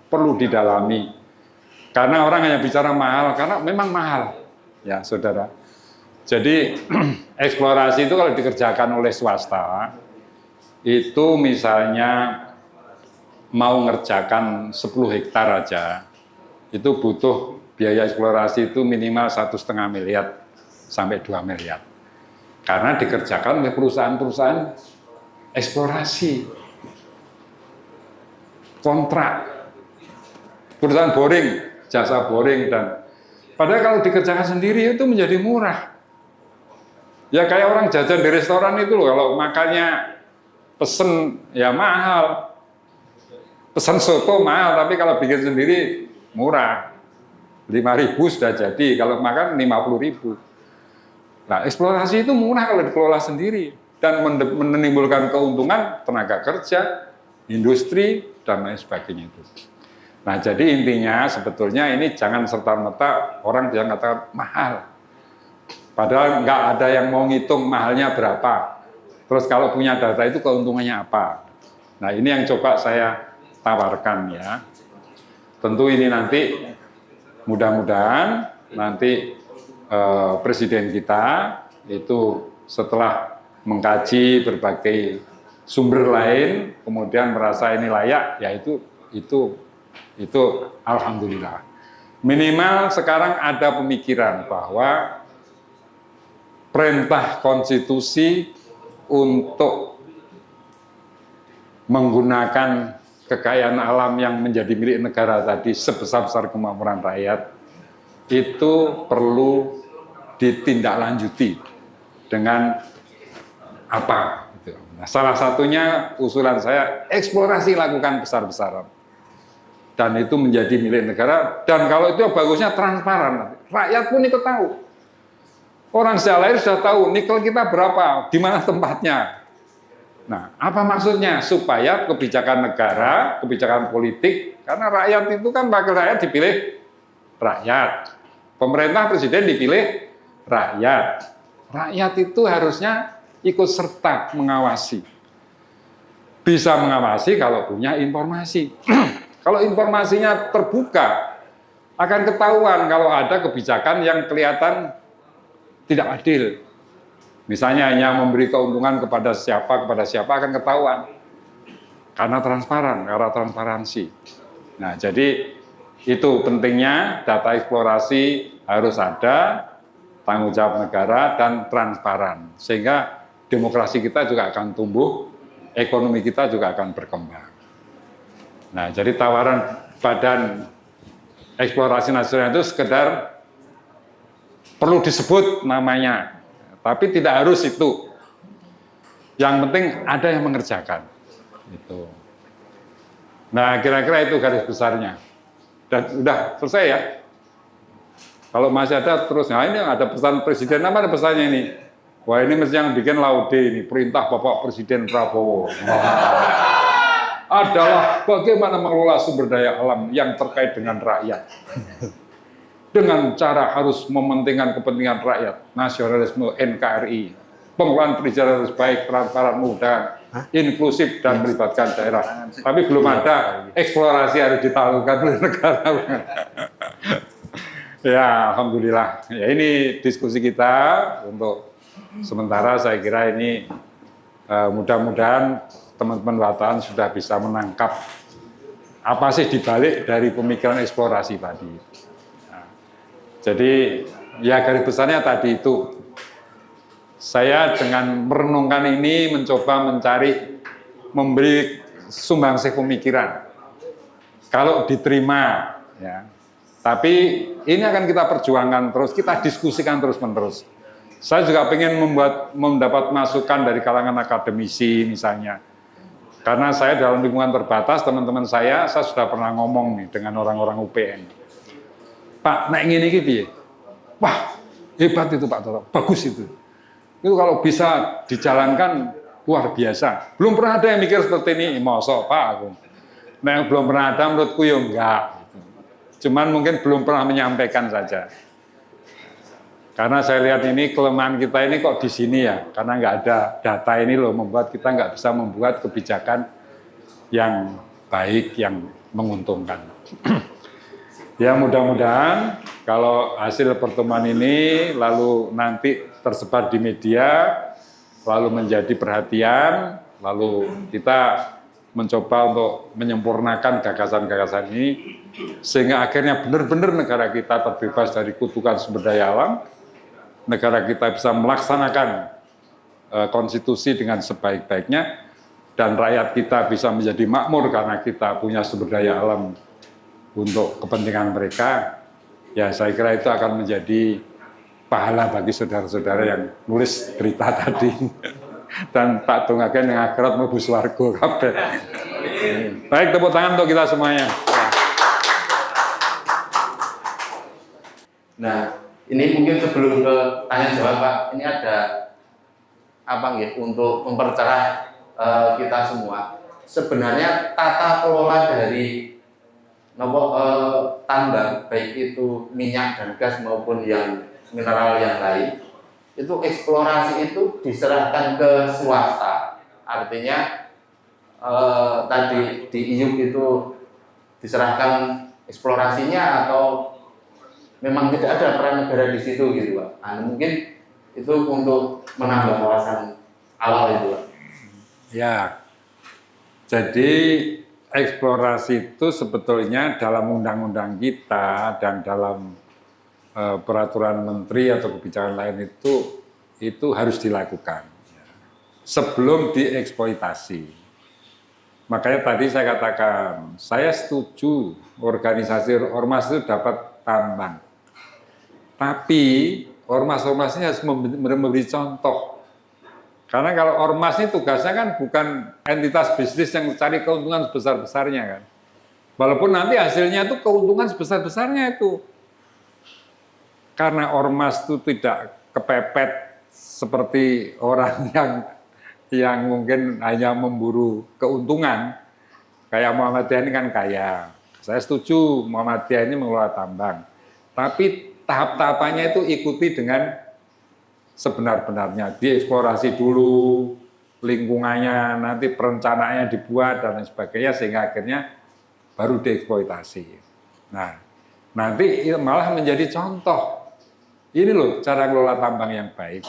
perlu didalami. Karena orang hanya bicara mahal, karena memang mahal, ya saudara. Jadi eksplorasi itu kalau dikerjakan oleh swasta, itu misalnya mau ngerjakan 10 hektar aja, itu butuh biaya eksplorasi itu minimal 1,5 miliar sampai 2 miliar. Karena dikerjakan oleh perusahaan-perusahaan eksplorasi, kontrak, perusahaan boring, jasa boring, dan padahal kalau dikerjakan sendiri itu menjadi murah. Ya kayak orang jajan di restoran itu loh, kalau makannya pesen ya mahal, pesen soto mahal, tapi kalau bikin sendiri murah, 5.000 sudah jadi, kalau makan 50.000. Nah, eksplorasi itu murah kalau dikelola sendiri dan menimbulkan keuntungan tenaga kerja, industri, dan lain sebagainya itu. Nah, jadi intinya sebetulnya ini jangan serta-merta orang yang katakan mahal. Padahal nggak ada yang mau ngitung mahalnya berapa. Terus kalau punya data itu keuntungannya apa? Nah, ini yang coba saya tawarkan ya. Tentu ini nanti mudah-mudahan nanti presiden kita itu setelah mengkaji berbagai sumber lain, kemudian merasa ini layak, ya itu alhamdulillah. Minimal sekarang ada pemikiran bahwa perintah konstitusi untuk menggunakan kekayaan alam yang menjadi milik negara tadi sebesar-besar kemampuan rakyat itu perlu ditindaklanjuti dengan apa? Nah, salah satunya usulan saya eksplorasi lakukan besar-besaran dan itu menjadi milik negara dan kalau itu bagusnya transparan, rakyat pun ikut tahu. Orang sejak lahir sudah tahu nikel kita berapa, di mana tempatnya. Nah, apa maksudnya? Supaya kebijakan negara, kebijakan politik, karena rakyat itu kan wakil rakyat dipilih rakyat. Pemerintah presiden dipilih rakyat. Rakyat itu harusnya ikut serta mengawasi. Bisa mengawasi kalau punya informasi. Kalau informasinya terbuka, akan ketahuan kalau ada kebijakan yang kelihatan tidak adil. Misalnya hanya memberi keuntungan kepada siapa akan ketahuan. Karena transparan, karena transparansi. Nah, jadi itu pentingnya data eksplorasi harus ada, tanggung jawab negara dan transparan. Sehingga demokrasi kita juga akan tumbuh, ekonomi kita juga akan berkembang. Nah, jadi tawaran Badan Eksplorasi Nasional itu sekedar perlu disebut namanya, tapi tidak harus itu. Yang penting ada yang mengerjakan. Itu. Nah, kira-kira itu garis besarnya. Dan udah selesai ya. Kalau masih ada terus, nah ini ada pesan presiden, apa ada pesannya ini? Wah, ini mesti yang bikin laude ini, perintah Bapak Presiden Prabowo. Adalah bagaimana mengelola sumber daya alam yang terkait dengan rakyat. Dengan cara harus mementingkan kepentingan rakyat, nasionalisme NKRI, pengelolaan perizinan harus baik, transparan, mudah, inklusif dan melibatkan daerah. Tapi belum ada eksplorasi harus ditahukan oleh negara. Ya, alhamdulillah. Ya, ini diskusi kita untuk sementara. Saya kira ini mudah-mudahan teman-teman wartawan sudah bisa menangkap apa sih dibalik dari pemikiran eksplorasi tadi. Jadi ya garis besarnya tadi itu, saya dengan merenungkan ini mencoba mencari, memberi sumbangsih pemikiran. Kalau diterima, ya. Tapi ini akan kita perjuangkan terus, kita diskusikan terus-menerus. Saya juga ingin mendapat masukan dari kalangan akademisi misalnya. Karena saya dalam lingkungan terbatas, teman-teman saya sudah pernah ngomong nih dengan orang-orang UPN. Pak, naik ini piye? Wah, hebat itu Pak Toto, bagus itu. Itu kalau bisa dijalankan luar biasa. Belum pernah ada yang mikir seperti ini, mosok Pak aku. Nah, yang belum pernah ada menurutku ya enggak. Cuman mungkin belum pernah menyampaikan saja. Karena saya lihat ini kelemahan kita ini kok di sini ya, karena nggak ada data ini loh membuat kita nggak bisa membuat kebijakan yang baik, yang menguntungkan. Ya mudah-mudahan kalau hasil pertemuan ini lalu nanti tersebar di media, lalu menjadi perhatian, lalu kita mencoba untuk menyempurnakan gagasan-gagasan ini, sehingga akhirnya benar-benar negara kita terbebas dari kutukan sumber daya alam, negara kita bisa melaksanakan konstitusi dengan sebaik-baiknya, dan rakyat kita bisa menjadi makmur karena kita punya sumber daya alam untuk kepentingan mereka. Ya saya kira itu akan menjadi pahala bagi saudara-saudara yang nulis berita tadi. Dan tak tunggaken yang akhirat mlebu swarga kabeh. Baik, tepuk tangan untuk kita semuanya. Nah, ini mungkin sebelum ke tanya jawab Pak, ini ada apa nggih untuk mempercerah kita semua. sebenarnya tata kelola dari tambang, baik itu minyak dan gas maupun yang mineral yang lain, itu eksplorasi itu diserahkan ke swasta. Artinya tadi di IUP itu diserahkan eksplorasinya atau memang tidak ada peran negara di situ gitu Pak. Nah, mungkin itu untuk menambah wawasan awal itu Pak. Ya, jadi eksplorasi itu sebetulnya dalam undang-undang kita dan dalam peraturan menteri atau kebijakan lain itu harus dilakukan sebelum dieksploitasi. Makanya tadi saya katakan, saya setuju organisasi ormas itu dapat tambang. Tapi ormas-ormasnya harus memberi contoh. Karena kalau ormas ini tugasnya kan bukan entitas bisnis yang mencari keuntungan sebesar-besarnya kan. Walaupun nanti hasilnya itu keuntungan sebesar-besarnya itu. Karena ormas itu tidak kepepet seperti orang yang mungkin hanya memburu keuntungan. Kayak Muhammadiyah ini kan kaya. Saya setuju Muhammadiyah ini mengelola tambang. Tapi tahap-tahapannya itu ikuti dengan sebenar-benarnya, dieksplorasi dulu lingkungannya, nanti perencanaannya dibuat dan lain sebagainya sehingga akhirnya baru dieksploitasi. Nah, nanti malah menjadi contoh. Ini loh cara ngelola tambang yang baik.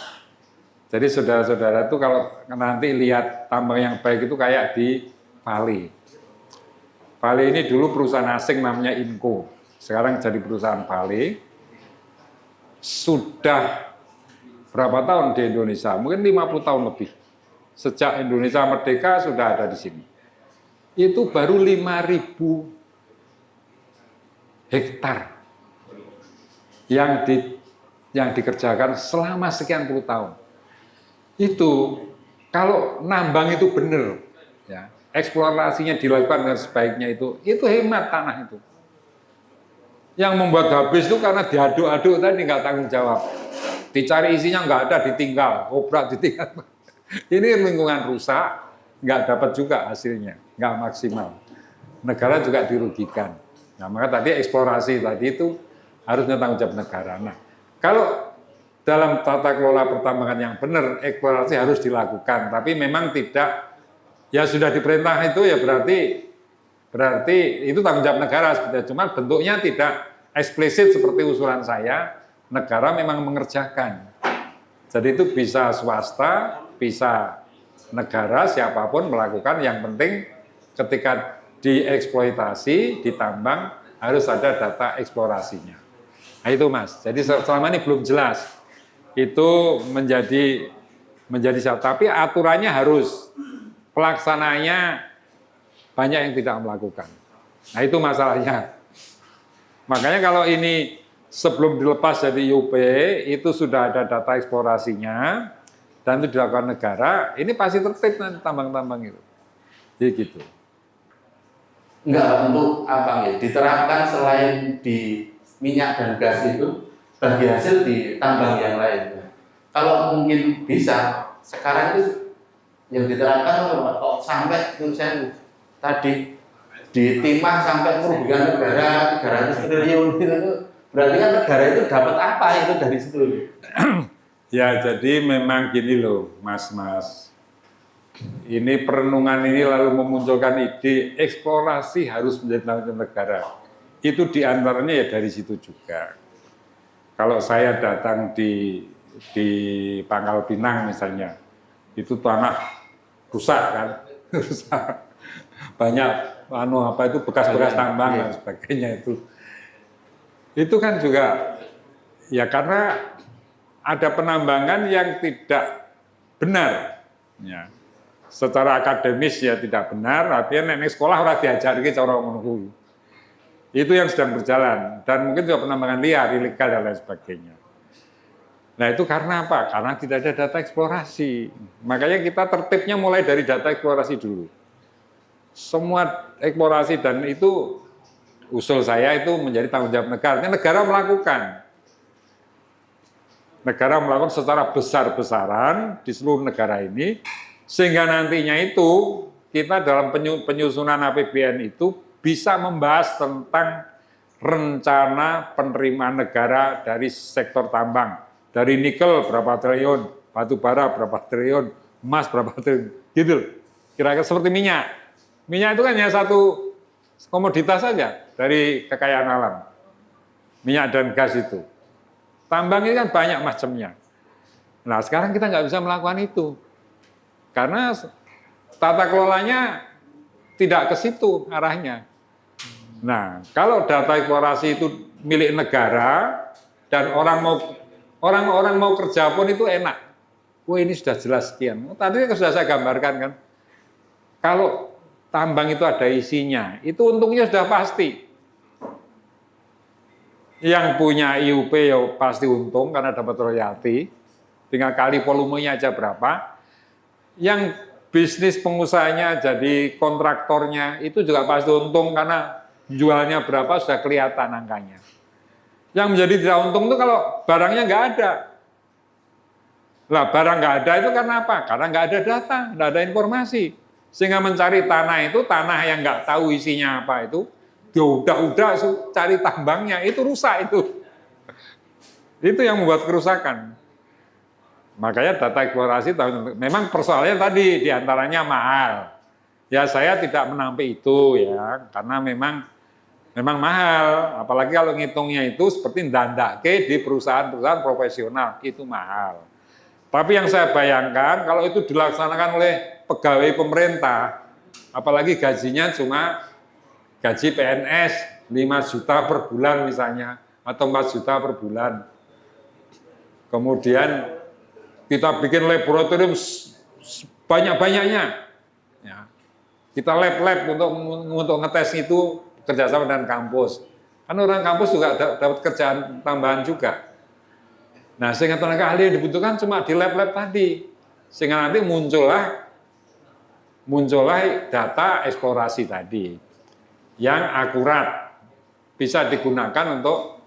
Jadi saudara-saudara itu kalau nanti lihat tambang yang baik itu kayak di Bali. Bali ini dulu perusahaan asing namanya Inco. Sekarang jadi perusahaan Bali. Sudah berapa tahun di Indonesia? Mungkin 50 tahun lebih. Sejak Indonesia merdeka sudah ada di sini. Itu baru 5.000 hektar yang dikerjakan selama sekian puluh tahun. Itu kalau nambang itu benar, ya, eksplorasinya dilakukan dengan sebaiknya itu hemat tanah itu. Yang membuat habis itu karena diaduk-aduk tadi nggak tanggung jawab. Dicari isinya nggak ada, ditinggal, obrak ditinggal. Ini lingkungan rusak, nggak dapat juga hasilnya, nggak maksimal. Negara juga dirugikan. Nah, maka tadi eksplorasi tadi itu harusnya tanggung jawab negara. Nah, kalau dalam tata kelola pertambangan yang benar, eksplorasi harus dilakukan. Tapi memang tidak, ya sudah diperintah itu ya berarti itu tanggung jawab negara sebetulnya. Cuma bentuknya tidak eksplisit seperti usulan saya. Negara memang mengerjakan. Jadi itu bisa swasta, bisa negara, siapapun melakukan. Yang penting ketika dieksploitasi, ditambang, harus ada data eksplorasinya. Nah itu Mas, jadi selama ini belum jelas. Itu menjadi satu. Tapi aturannya harus, pelaksananya banyak yang tidak melakukan. Nah itu masalahnya. Makanya kalau ini sebelum dilepas jadi IUP, itu sudah ada data eksplorasinya, dan itu dilakukan negara, ini pasti tertib nanti tambang-tambang itu. Jadi gitu. Enggak, untuk apa ya, diterapkan selain di minyak dan gas itu, bagi hasil di tambang yang lain. Kalau mungkin bisa, sekarang itu yang diterapkan kok sampai itu saya tadi ditimah sampai merugikan negara 300 triliun itu. Berarti kan negara itu dapat apa itu dari situ? Ya, jadi memang gini loh, Mas. Ini perenungan ini lalu memunculkan ide eksplorasi harus menjadi tanggung jawab negara. Itu diantaranya ya dari situ juga. Kalau saya datang di Pangkal Pinang misalnya, itu tanah rusak kan, rusak. Banyak bekas-bekas tambang dan sebagainya itu. Itu kan juga ya karena ada penambangan yang tidak benar, ya. Secara akademis ya tidak benar, artinya nenek sekolah ora diajari cara ngono. Itu yang sedang berjalan dan mungkin juga penambangan liar, ilegal dan lain sebagainya. Nah itu karena apa? Karena tidak ada data eksplorasi. Makanya kita tertibnya mulai dari data eksplorasi dulu. Semua eksplorasi dan itu usul saya itu menjadi tanggung jawab negara. Ini negara melakukan. Negara melakukan secara besar-besaran di seluruh negara ini, sehingga nantinya itu kita dalam penyusunan APBN itu bisa membahas tentang rencana penerimaan negara dari sektor tambang. Dari nikel berapa triliun, batu bara berapa triliun, emas berapa triliun, gitu. Kira-kira seperti minyak. Minyak itu kan hanya satu komoditas saja dari kekayaan alam. Minyak dan gas itu. Tambang ini kan banyak macamnya. Nah, sekarang kita nggak bisa melakukan itu. Karena tata kelolanya tidak ke situ arahnya. Nah, kalau data eksplorasi itu milik negara dan orang mau kerja pun itu enak. Wah, ini sudah jelas sekian. Tadi sudah saya gambarkan kan. Kalau tambang itu ada isinya, itu untungnya sudah pasti. Yang punya IUP ya pasti untung karena dapat royalti. Tinggal kali volumenya aja berapa. Yang bisnis pengusahanya jadi kontraktornya itu juga pasti untung karena jualnya berapa sudah kelihatan angkanya. Yang menjadi tidak untung itu kalau barangnya nggak ada. Lah barang nggak ada itu karena apa? Karena nggak ada data, nggak ada informasi. Sehingga mencari tanah itu, tanah yang nggak tahu isinya apa itu, udah cari tambangnya, itu rusak itu. Itu yang membuat kerusakan. Makanya data eksplorasi memang persoalannya tadi diantaranya mahal. Ya saya tidak menampik itu ya, karena memang mahal. Apalagi kalau ngitungnya itu seperti ndandake di perusahaan-perusahaan profesional, itu mahal. Tapi yang saya bayangkan kalau itu dilaksanakan oleh pegawai pemerintah, apalagi gajinya cuma gaji PNS 5 juta per bulan misalnya, atau 4 juta per bulan. Kemudian kita bikin laboratorium banyak-banyaknya. Ya. Kita lab-lab untuk ngetes itu kerjasama dengan kampus. Kan orang kampus juga dapat kerjaan tambahan juga. Nah, sehingga tenaga ahli yang dibutuhkan cuma di lab-lab tadi. Sehingga nanti muncullah data eksplorasi tadi yang akurat, bisa digunakan untuk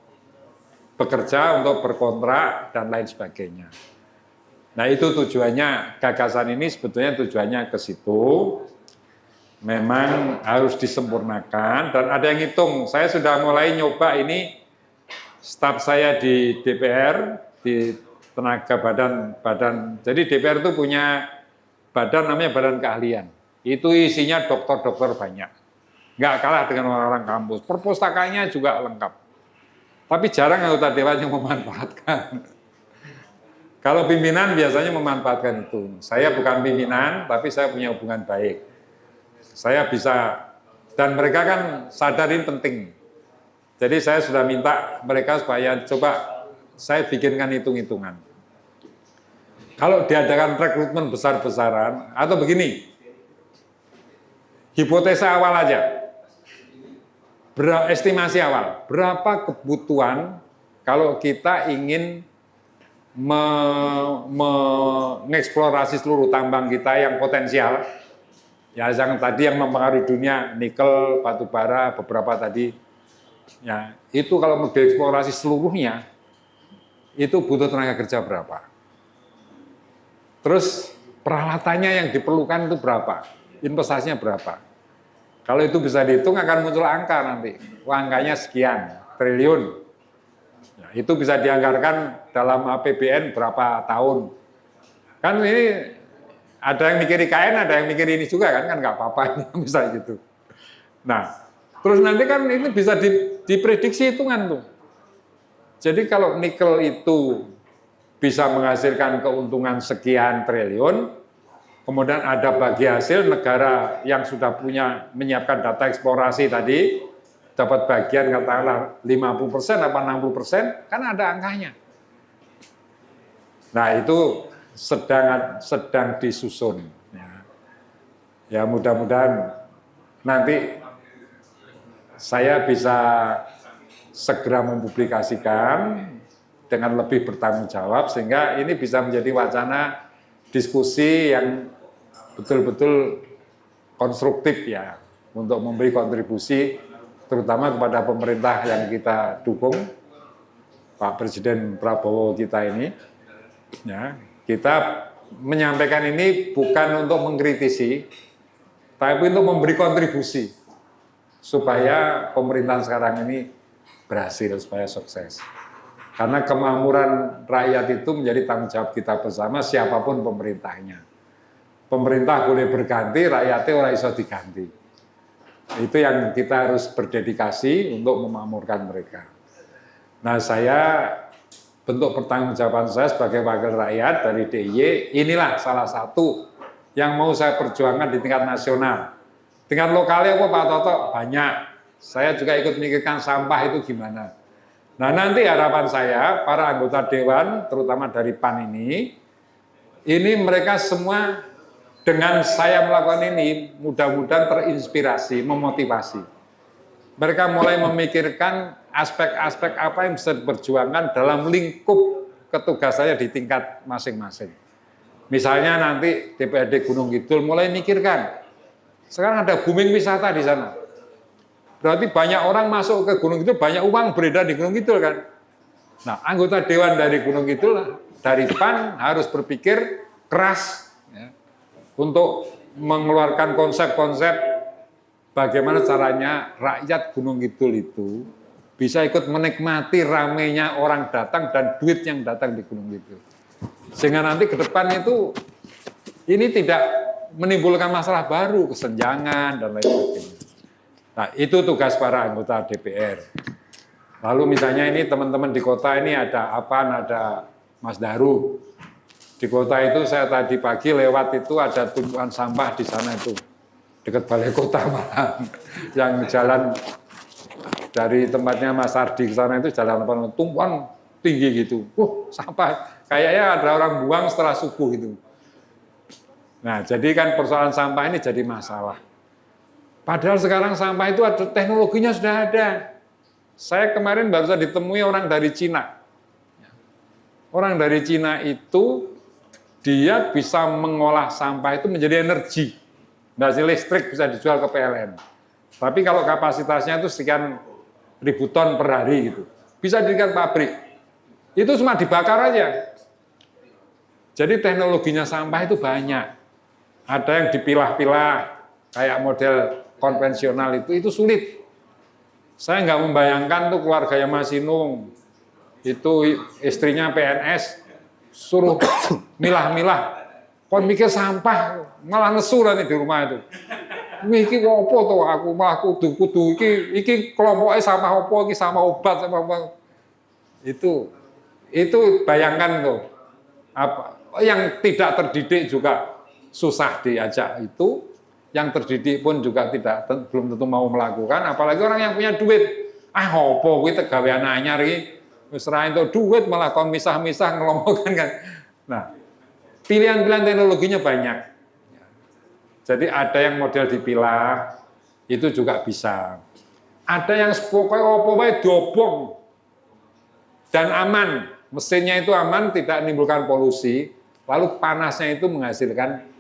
bekerja, untuk berkontrak, dan lain sebagainya. Nah itu tujuannya, gagasan ini sebetulnya tujuannya ke situ, memang harus disempurnakan, dan ada yang hitung, saya sudah mulai nyoba ini, staf saya di DPR, di tenaga badan, jadi DPR itu punya badan namanya Badan Keahlian, itu isinya dokter-dokter banyak, nggak kalah dengan orang-orang kampus, perpustakaannya juga lengkap, tapi jarang anggota dewan yang memanfaatkan. Kalau pimpinan biasanya memanfaatkan itu. Saya bukan pimpinan, tapi saya punya hubungan baik. Saya bisa, dan mereka kan sadar ini penting. Jadi saya sudah minta mereka supaya coba saya bikinkan hitung-hitungan. Kalau diadakan rekrutmen besar-besaran, atau begini, hipotesa awal aja, estimasi awal, berapa kebutuhan kalau kita ingin mengeksplorasi seluruh tambang kita yang potensial, ya yang tadi yang mempengaruhi dunia, nikel, batu bara, beberapa tadi, ya itu kalau mau dieksplorasi seluruhnya, itu butuh tenaga kerja berapa? Terus peralatannya yang diperlukan itu berapa? Investasinya berapa? Kalau itu bisa dihitung akan muncul angka nanti, wah, angkanya sekian triliun. Ya, itu bisa dianggarkan dalam APBN berapa tahun. Kan ini ada yang mikir IKN, ada yang mikir ini juga kan nggak apa-apa misalnya gitu. Nah, terus nanti kan ini bisa diprediksi hitungan tuh. Jadi kalau nikel itu bisa menghasilkan keuntungan sekian triliun, kemudian ada bagi hasil negara yang sudah menyiapkan data eksplorasi tadi, dapat bagian katakanlah 50% apa 60%, kan ada angkanya. Nah itu sedang disusun. Ya mudah-mudahan nanti saya bisa segera mempublikasikan dengan lebih bertanggung jawab, sehingga ini bisa menjadi wacana diskusi yang betul-betul konstruktif ya, untuk memberi kontribusi terutama kepada pemerintah yang kita dukung, Pak Presiden Prabowo kita ini, ya, kita menyampaikan ini bukan untuk mengkritisi, tapi untuk memberi kontribusi supaya pemerintahan sekarang ini berhasil, supaya sukses. Karena kemakmuran rakyat itu menjadi tanggung jawab kita bersama, siapapun pemerintahnya. Pemerintah boleh berganti, rakyatnya ora iso diganti. Itu yang kita harus berdedikasi untuk memakmurkan mereka. Nah, saya bentuk pertanggungjawaban saya sebagai wakil rakyat dari DIY, inilah salah satu yang mau saya perjuangkan di tingkat nasional. Tingkat lokalnya apa Pak Toto? Banyak. Saya juga ikut memikirkan sampah itu gimana. Nah, nanti harapan saya, para anggota Dewan, terutama dari PAN ini mereka semua dengan saya melakukan ini, mudah-mudahan terinspirasi, memotivasi. Mereka mulai memikirkan aspek-aspek apa yang bisa diperjuangkan dalam lingkup ketugasannya di tingkat masing-masing. Misalnya nanti DPRD Gunung Kidul mulai mikirkan, sekarang ada booming wisata di sana. Berarti banyak orang masuk ke Gunung Kidul, banyak uang beredar di Gunung Kidul kan. Nah, anggota Dewan dari Gunung Kidul, dari PAN harus berpikir keras ya, untuk mengeluarkan konsep-konsep bagaimana caranya rakyat Gunung Kidul itu bisa ikut menikmati ramenya orang datang dan duit yang datang di Gunung Kidul. Sehingga nanti ke depan itu ini tidak menimbulkan masalah baru, kesenjangan dan lain sebagainya. Nah, itu tugas para anggota DPR. Lalu misalnya ini teman-teman di kota ini ada apa? Ada Mas Daru. Di kota itu saya tadi pagi lewat itu ada tumpukan sampah di sana itu. Dekat balai kota malah. Yang jalan dari tempatnya Mas Ardi ke sana itu jalan apa? Tumpukan tinggi gitu. Sampah. Kayaknya ada orang buang setelah subuh gitu. Nah, jadi kan persoalan sampah ini jadi masalah. Padahal sekarang sampah itu ada teknologinya sudah ada. Saya kemarin baru saja ditemui orang dari Cina. Orang dari Cina itu dia bisa mengolah sampah itu menjadi energi. Dari listrik bisa dijual ke PLN. Tapi kalau kapasitasnya itu sekian ribu ton per hari gitu. Bisa dijadikan pabrik. Itu cuma dibakar aja. Jadi teknologinya sampah itu banyak. Ada yang dipilah-pilah kayak model konvensional itu sulit. Saya nggak membayangkan tuh keluarganya Mas Inung, itu istrinya PNS, suruh milah-milah, kon mikir sampah, malah nesu nanti di rumah itu. Iki opo tuh aku malah kudu iki kelompoknya sama opo, iki sama obat sama apa. Itu bayangkan tuh. Apa yang tidak terdidik juga susah diajak itu, yang terdidik pun juga belum tentu mau melakukan, apalagi orang yang punya duit. Opo kuwi tegawean anyar iki wis ra entuk duit malah kon misah-misah ngelompokkan kan. Nah, pilihan-pilihan teknologinya banyak. Jadi ada yang model dipilah, itu juga bisa. Ada yang pokoknya opo wae diobong dan aman, mesinnya itu aman, tidak menimbulkan polusi, lalu panasnya itu menghasilkan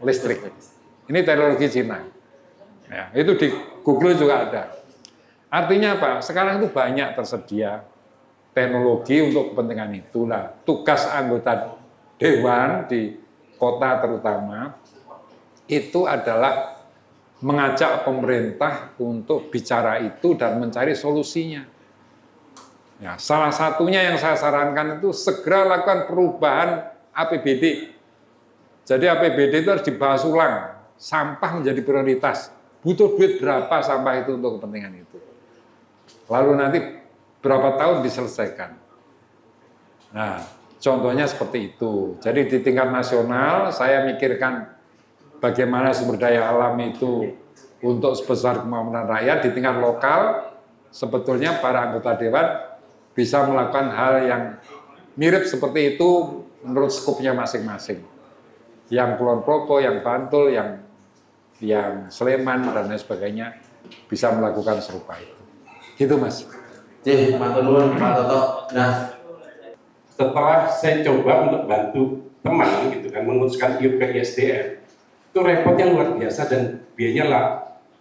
listrik. Ini teknologi Cina. Ya, itu di Google juga ada. Artinya apa? Sekarang itu banyak tersedia teknologi untuk kepentingan itu. Nah, tugas anggota Dewan di kota terutama itu adalah mengajak pemerintah untuk bicara itu dan mencari solusinya. Ya, salah satunya yang saya sarankan itu segera lakukan perubahan APBD. Jadi APBD itu harus dibahas ulang. Sampah menjadi prioritas. Butuh duit berapa sampah itu untuk kepentingan itu. Lalu nanti berapa tahun diselesaikan. Nah, contohnya seperti itu. Jadi di tingkat nasional saya mikirkan bagaimana sumber daya alam itu untuk sebesar kemampuan rakyat. Di tingkat lokal sebetulnya para anggota dewan bisa melakukan hal yang mirip seperti itu menurut skupnya masing-masing. Yang Kulon Progo, yang Bantul, yang Sleman dan lain sebagainya bisa melakukan serupa itu. Gitu Mas. Matur nuwun Pak Toto. Nah, setelah saya coba untuk bantu teman gitu kan menguruskan IUP ke ISDN, itu repotnya luar biasa dan biayanya lah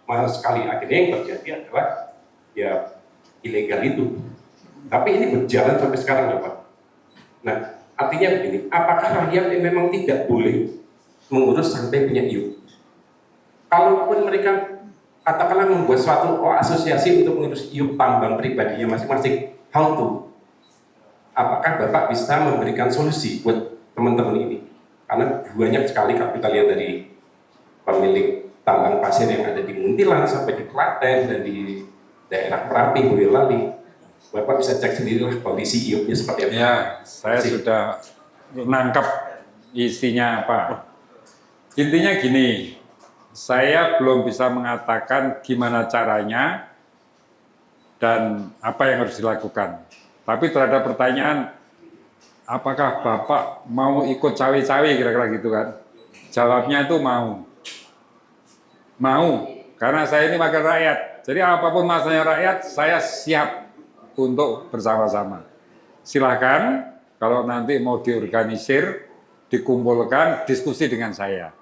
mahal sekali. Akhirnya yang terjadi adalah ya ilegal itu. Tapi ini berjalan sampai sekarang ya Pak. Nah, artinya begini, apakah rakyat yang memang tidak boleh mengurus sampai punya IUP. Kalaupun mereka katakanlah membuat suatu asosiasi untuk mengurus IUP tambang pribadinya masing-masing, how to? Apakah Bapak bisa memberikan solusi buat teman-teman ini? Karena banyak sekali kapitalnya dari pemilik tambang pasir yang ada di Muntilan sampai di Klaten dan di daerah Merapi, Boyolali. Bapak bisa cek sendirilah kondisi IUP-nya seperti apa. Ya, saya sudah menangkap isinya apa. Intinya gini, saya belum bisa mengatakan gimana caranya dan apa yang harus dilakukan. Tapi terhadap pertanyaan, apakah Bapak mau ikut cawe-cawe kira-kira gitu kan? Jawabnya itu mau. Mau, karena saya ini wakil rakyat. Jadi apapun masalahnya rakyat, saya siap untuk bersama-sama. Silahkan, kalau nanti mau diorganisir, dikumpulkan, diskusi dengan saya.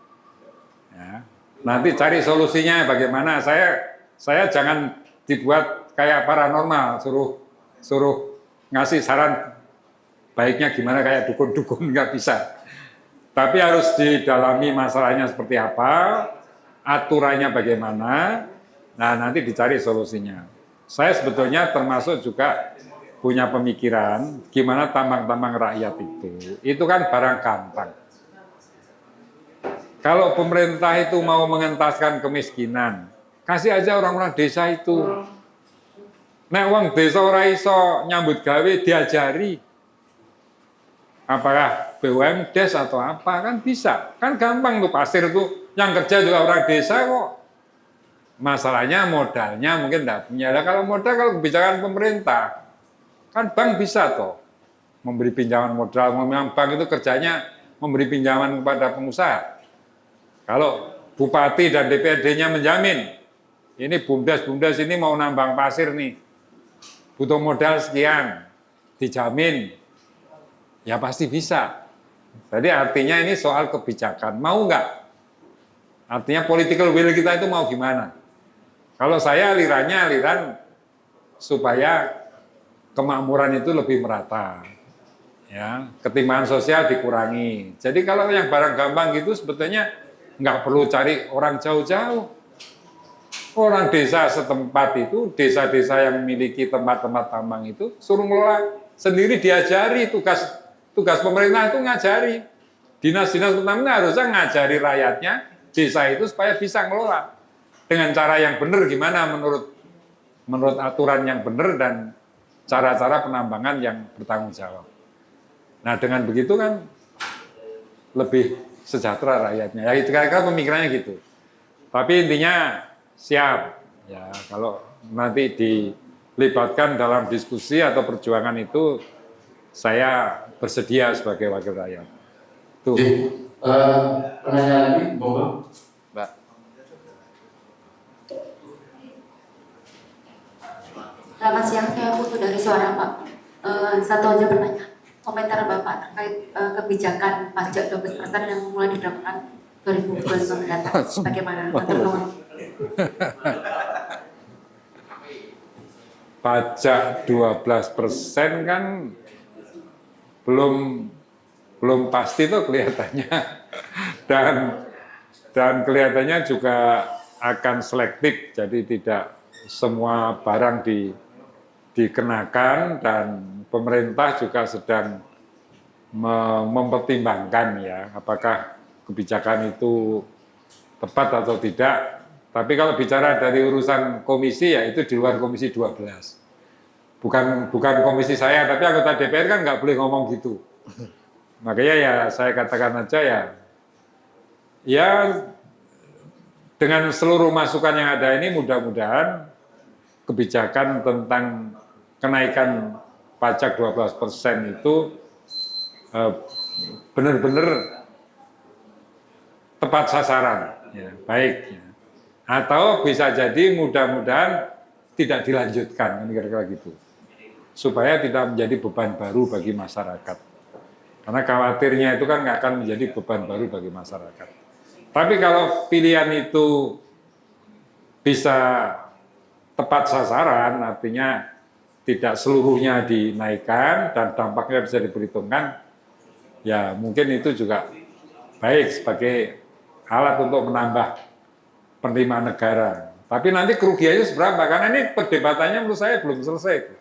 Ya. Nanti cari solusinya bagaimana. Saya jangan dibuat kayak paranormal, suruh ngasih saran baiknya gimana kayak dukun-dukun, nggak bisa. Tapi harus didalami masalahnya seperti apa, aturannya bagaimana, nah nanti dicari solusinya. Saya sebetulnya termasuk juga punya pemikiran gimana tambang-tambang rakyat itu kan barang gampang. Kalau pemerintah itu mau mengentaskan kemiskinan, kasih aja orang-orang desa itu. Nek wong desa ora iso nyambut gawe diajari. Apakah BUMDes atau apa kan bisa. Kan gampang tuh pasir tuh yang kerja juga orang desa kok. Masalahnya modalnya mungkin enggak punya. Nah, kalau kebijakan pemerintah kan bank bisa toh memberi pinjaman modal. Memang bank itu kerjanya memberi pinjaman kepada pengusaha. Kalau bupati dan DPRD-nya menjamin ini BUMDes ini mau nambang pasir nih. Butuh modal sekian, dijamin, ya pasti bisa. Jadi artinya ini soal kebijakan, mau nggak? Artinya political will kita itu mau gimana? Kalau saya aliran supaya kemakmuran itu lebih merata, ya, ketimpangan sosial dikurangi. Jadi kalau yang barang gampang gitu sebetulnya nggak perlu cari orang jauh-jauh. Orang desa setempat itu, desa-desa yang memiliki tempat-tempat tambang itu, suruh ngelola sendiri, diajari. Tugas pemerintah itu ngajari. Dinas-dinas pertamina harusnya ngajari rakyatnya, desa itu supaya bisa ngelola. Dengan cara yang benar gimana menurut aturan yang benar dan cara-cara penambangan yang bertanggung jawab. Nah dengan begitu kan lebih sejahtera rakyatnya. Ya itu kira-kira pemikirannya gitu. Tapi intinya siap, ya kalau nanti dilibatkan dalam diskusi atau perjuangan itu, saya bersedia sebagai wakil rakyat. Tuh. Pertanyaan lagi, monggo. Mbak. Selamat siang, saya Putu dari Suara Pak. Satu aja bertanya, komentar Bapak terkait kebijakan pajak 12% yang mulai diterapkan 2025 mendatang. Bagaimana? Pajak 12% kan belum pasti tuh kelihatannya dan kelihatannya juga akan selektif, jadi tidak semua barang dikenakan dan pemerintah juga sedang mempertimbangkan ya apakah kebijakan itu tepat atau tidak. Tapi kalau bicara dari urusan komisi ya itu di luar komisi 12. Bukan komisi saya, tapi anggota DPR kan nggak boleh ngomong gitu. Makanya ya saya katakan aja ya dengan seluruh masukan yang ada ini mudah-mudahan kebijakan tentang kenaikan pajak 12% itu benar-benar tepat sasaran, ya, baik. Ya. Atau bisa jadi mudah-mudahan tidak dilanjutkan, kira-kira gitu. Supaya tidak menjadi beban baru bagi masyarakat. Karena khawatirnya itu kan nggak akan menjadi beban baru bagi masyarakat. Tapi kalau pilihan itu bisa tepat sasaran, artinya tidak seluruhnya dinaikkan dan dampaknya bisa diperhitungkan, ya mungkin itu juga baik sebagai alat untuk menambah penerimaan negara. Tapi nanti kerugiannya seberapa? Karena ini perdebatannya menurut saya belum selesai.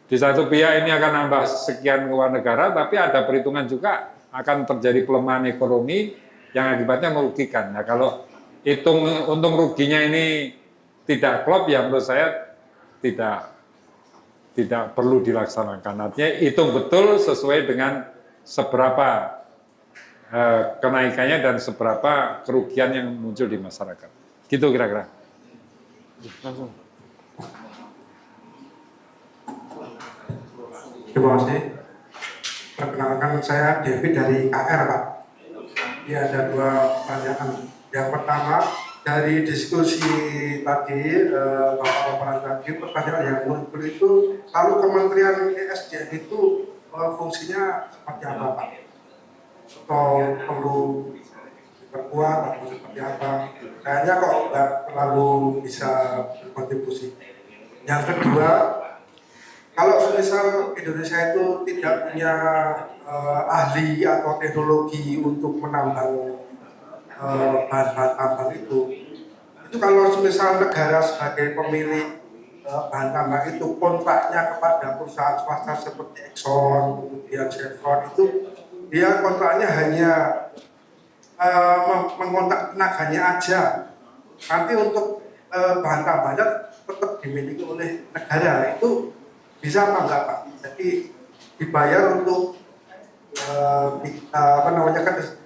Di satu pihak ini akan nambah sekian keuangan negara, tapi ada perhitungan juga akan terjadi pelemahan ekonomi yang akibatnya merugikan. Nah, kalau hitung untung ruginya ini tidak klop, ya menurut saya tidak perlu dilaksanakan. Artinya hitung betul sesuai dengan seberapa kenaikannya dan seberapa kerugian yang muncul di masyarakat. Gitu kira-kira. Langsung. Terima kasih. Perkenalkan, saya David dari KR, Pak. Ini ada 2 pertanyaan. Yang pertama, dari diskusi tadi, Bapak tadi, pertanyaan yang muncul itu, kalau Kementerian ESDM itu fungsinya seperti apa, Pak? Atau perlu diperkuat atau seperti apa? Kayaknya kok nggak terlalu bisa berkontribusi. Yang kedua, kalau misal Indonesia itu tidak punya ahli atau teknologi untuk menambang bahan-bahan tambang itu kalau misal negara sebagai pemilik bahan tambang itu kontraknya kepada perusahaan swasta seperti Exxon, kemudian Chevron itu dia kontraknya hanya mengontrak tenaganya aja. Nanti untuk bahan tambangnya tetap dimiliki oleh negara. Itu bisa apa enggak, Pak? Jadi dibayar untuk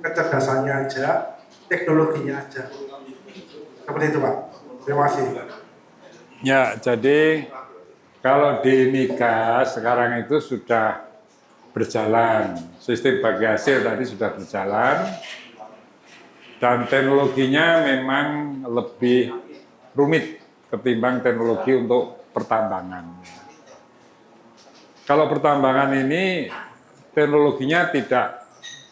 kecerdasannya aja, teknologinya aja. Seperti itu, Pak. Terima kasih. Ya, jadi kalau di Migas sekarang itu sudah berjalan, sistem bagi hasil tadi sudah berjalan, dan teknologinya memang lebih rumit ketimbang teknologi untuk pertambangan. Kalau pertambangan ini teknologinya tidak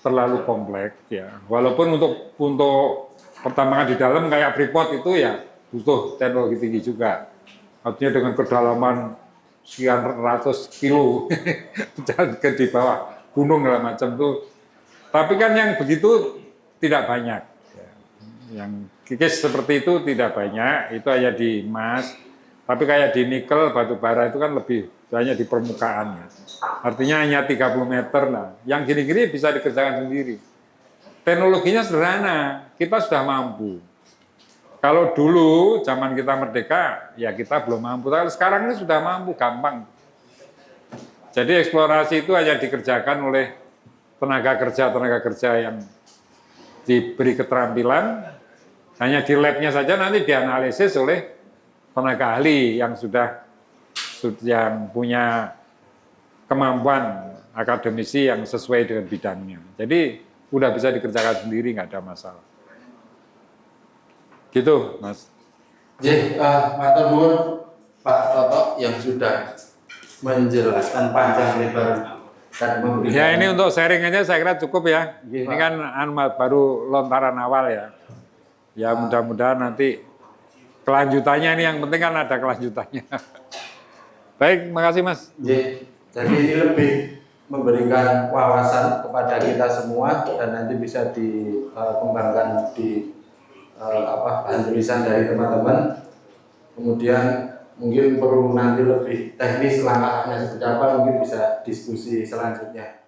terlalu kompleks ya, walaupun untuk pertambangan di dalam kayak Freeport itu ya butuh teknologi tinggi juga, artinya dengan kedalaman sekian ratus kilo ke di bawah gunung segala macam tuh. Tapi kan yang begitu tidak banyak, yang kikis seperti itu tidak banyak, itu hanya di emas. Tapi kayak di nikel, batu bara itu kan lebih banyak di permukaan. Artinya hanya 30 meter lah. Yang gini-gini bisa dikerjakan sendiri. Teknologinya sederhana, kita sudah mampu. Kalau dulu zaman kita merdeka, ya kita belum mampu. Tapi sekarang ini sudah mampu, gampang. Jadi eksplorasi itu hanya dikerjakan oleh tenaga kerja yang diberi keterampilan. Hanya di labnya saja nanti dianalisis oleh tenaga ahli yang yang punya kemampuan akademisi yang sesuai dengan bidangnya. Jadi udah bisa dikerjakan sendiri, nggak ada masalah. Gitu, Mas. Matur nuwun Pak Toto yang sudah menjelaskan panjang lebar dan memberikan. Ya ini untuk sharing aja saya kira cukup ya. Iya, Ini Pak. kan baru lontaran awal ya. Ya mudah-mudahan nanti kelanjutannya ini yang penting kan ada kelanjutannya. Baik, makasih Mas. Jadi ini lebih memberikan wawasan kepada kita semua dan nanti bisa dikembangkan di bahan tulisan dari teman-teman. Kemudian mungkin perlu nanti lebih teknis langkahnya seperti apa, mungkin bisa diskusi selanjutnya.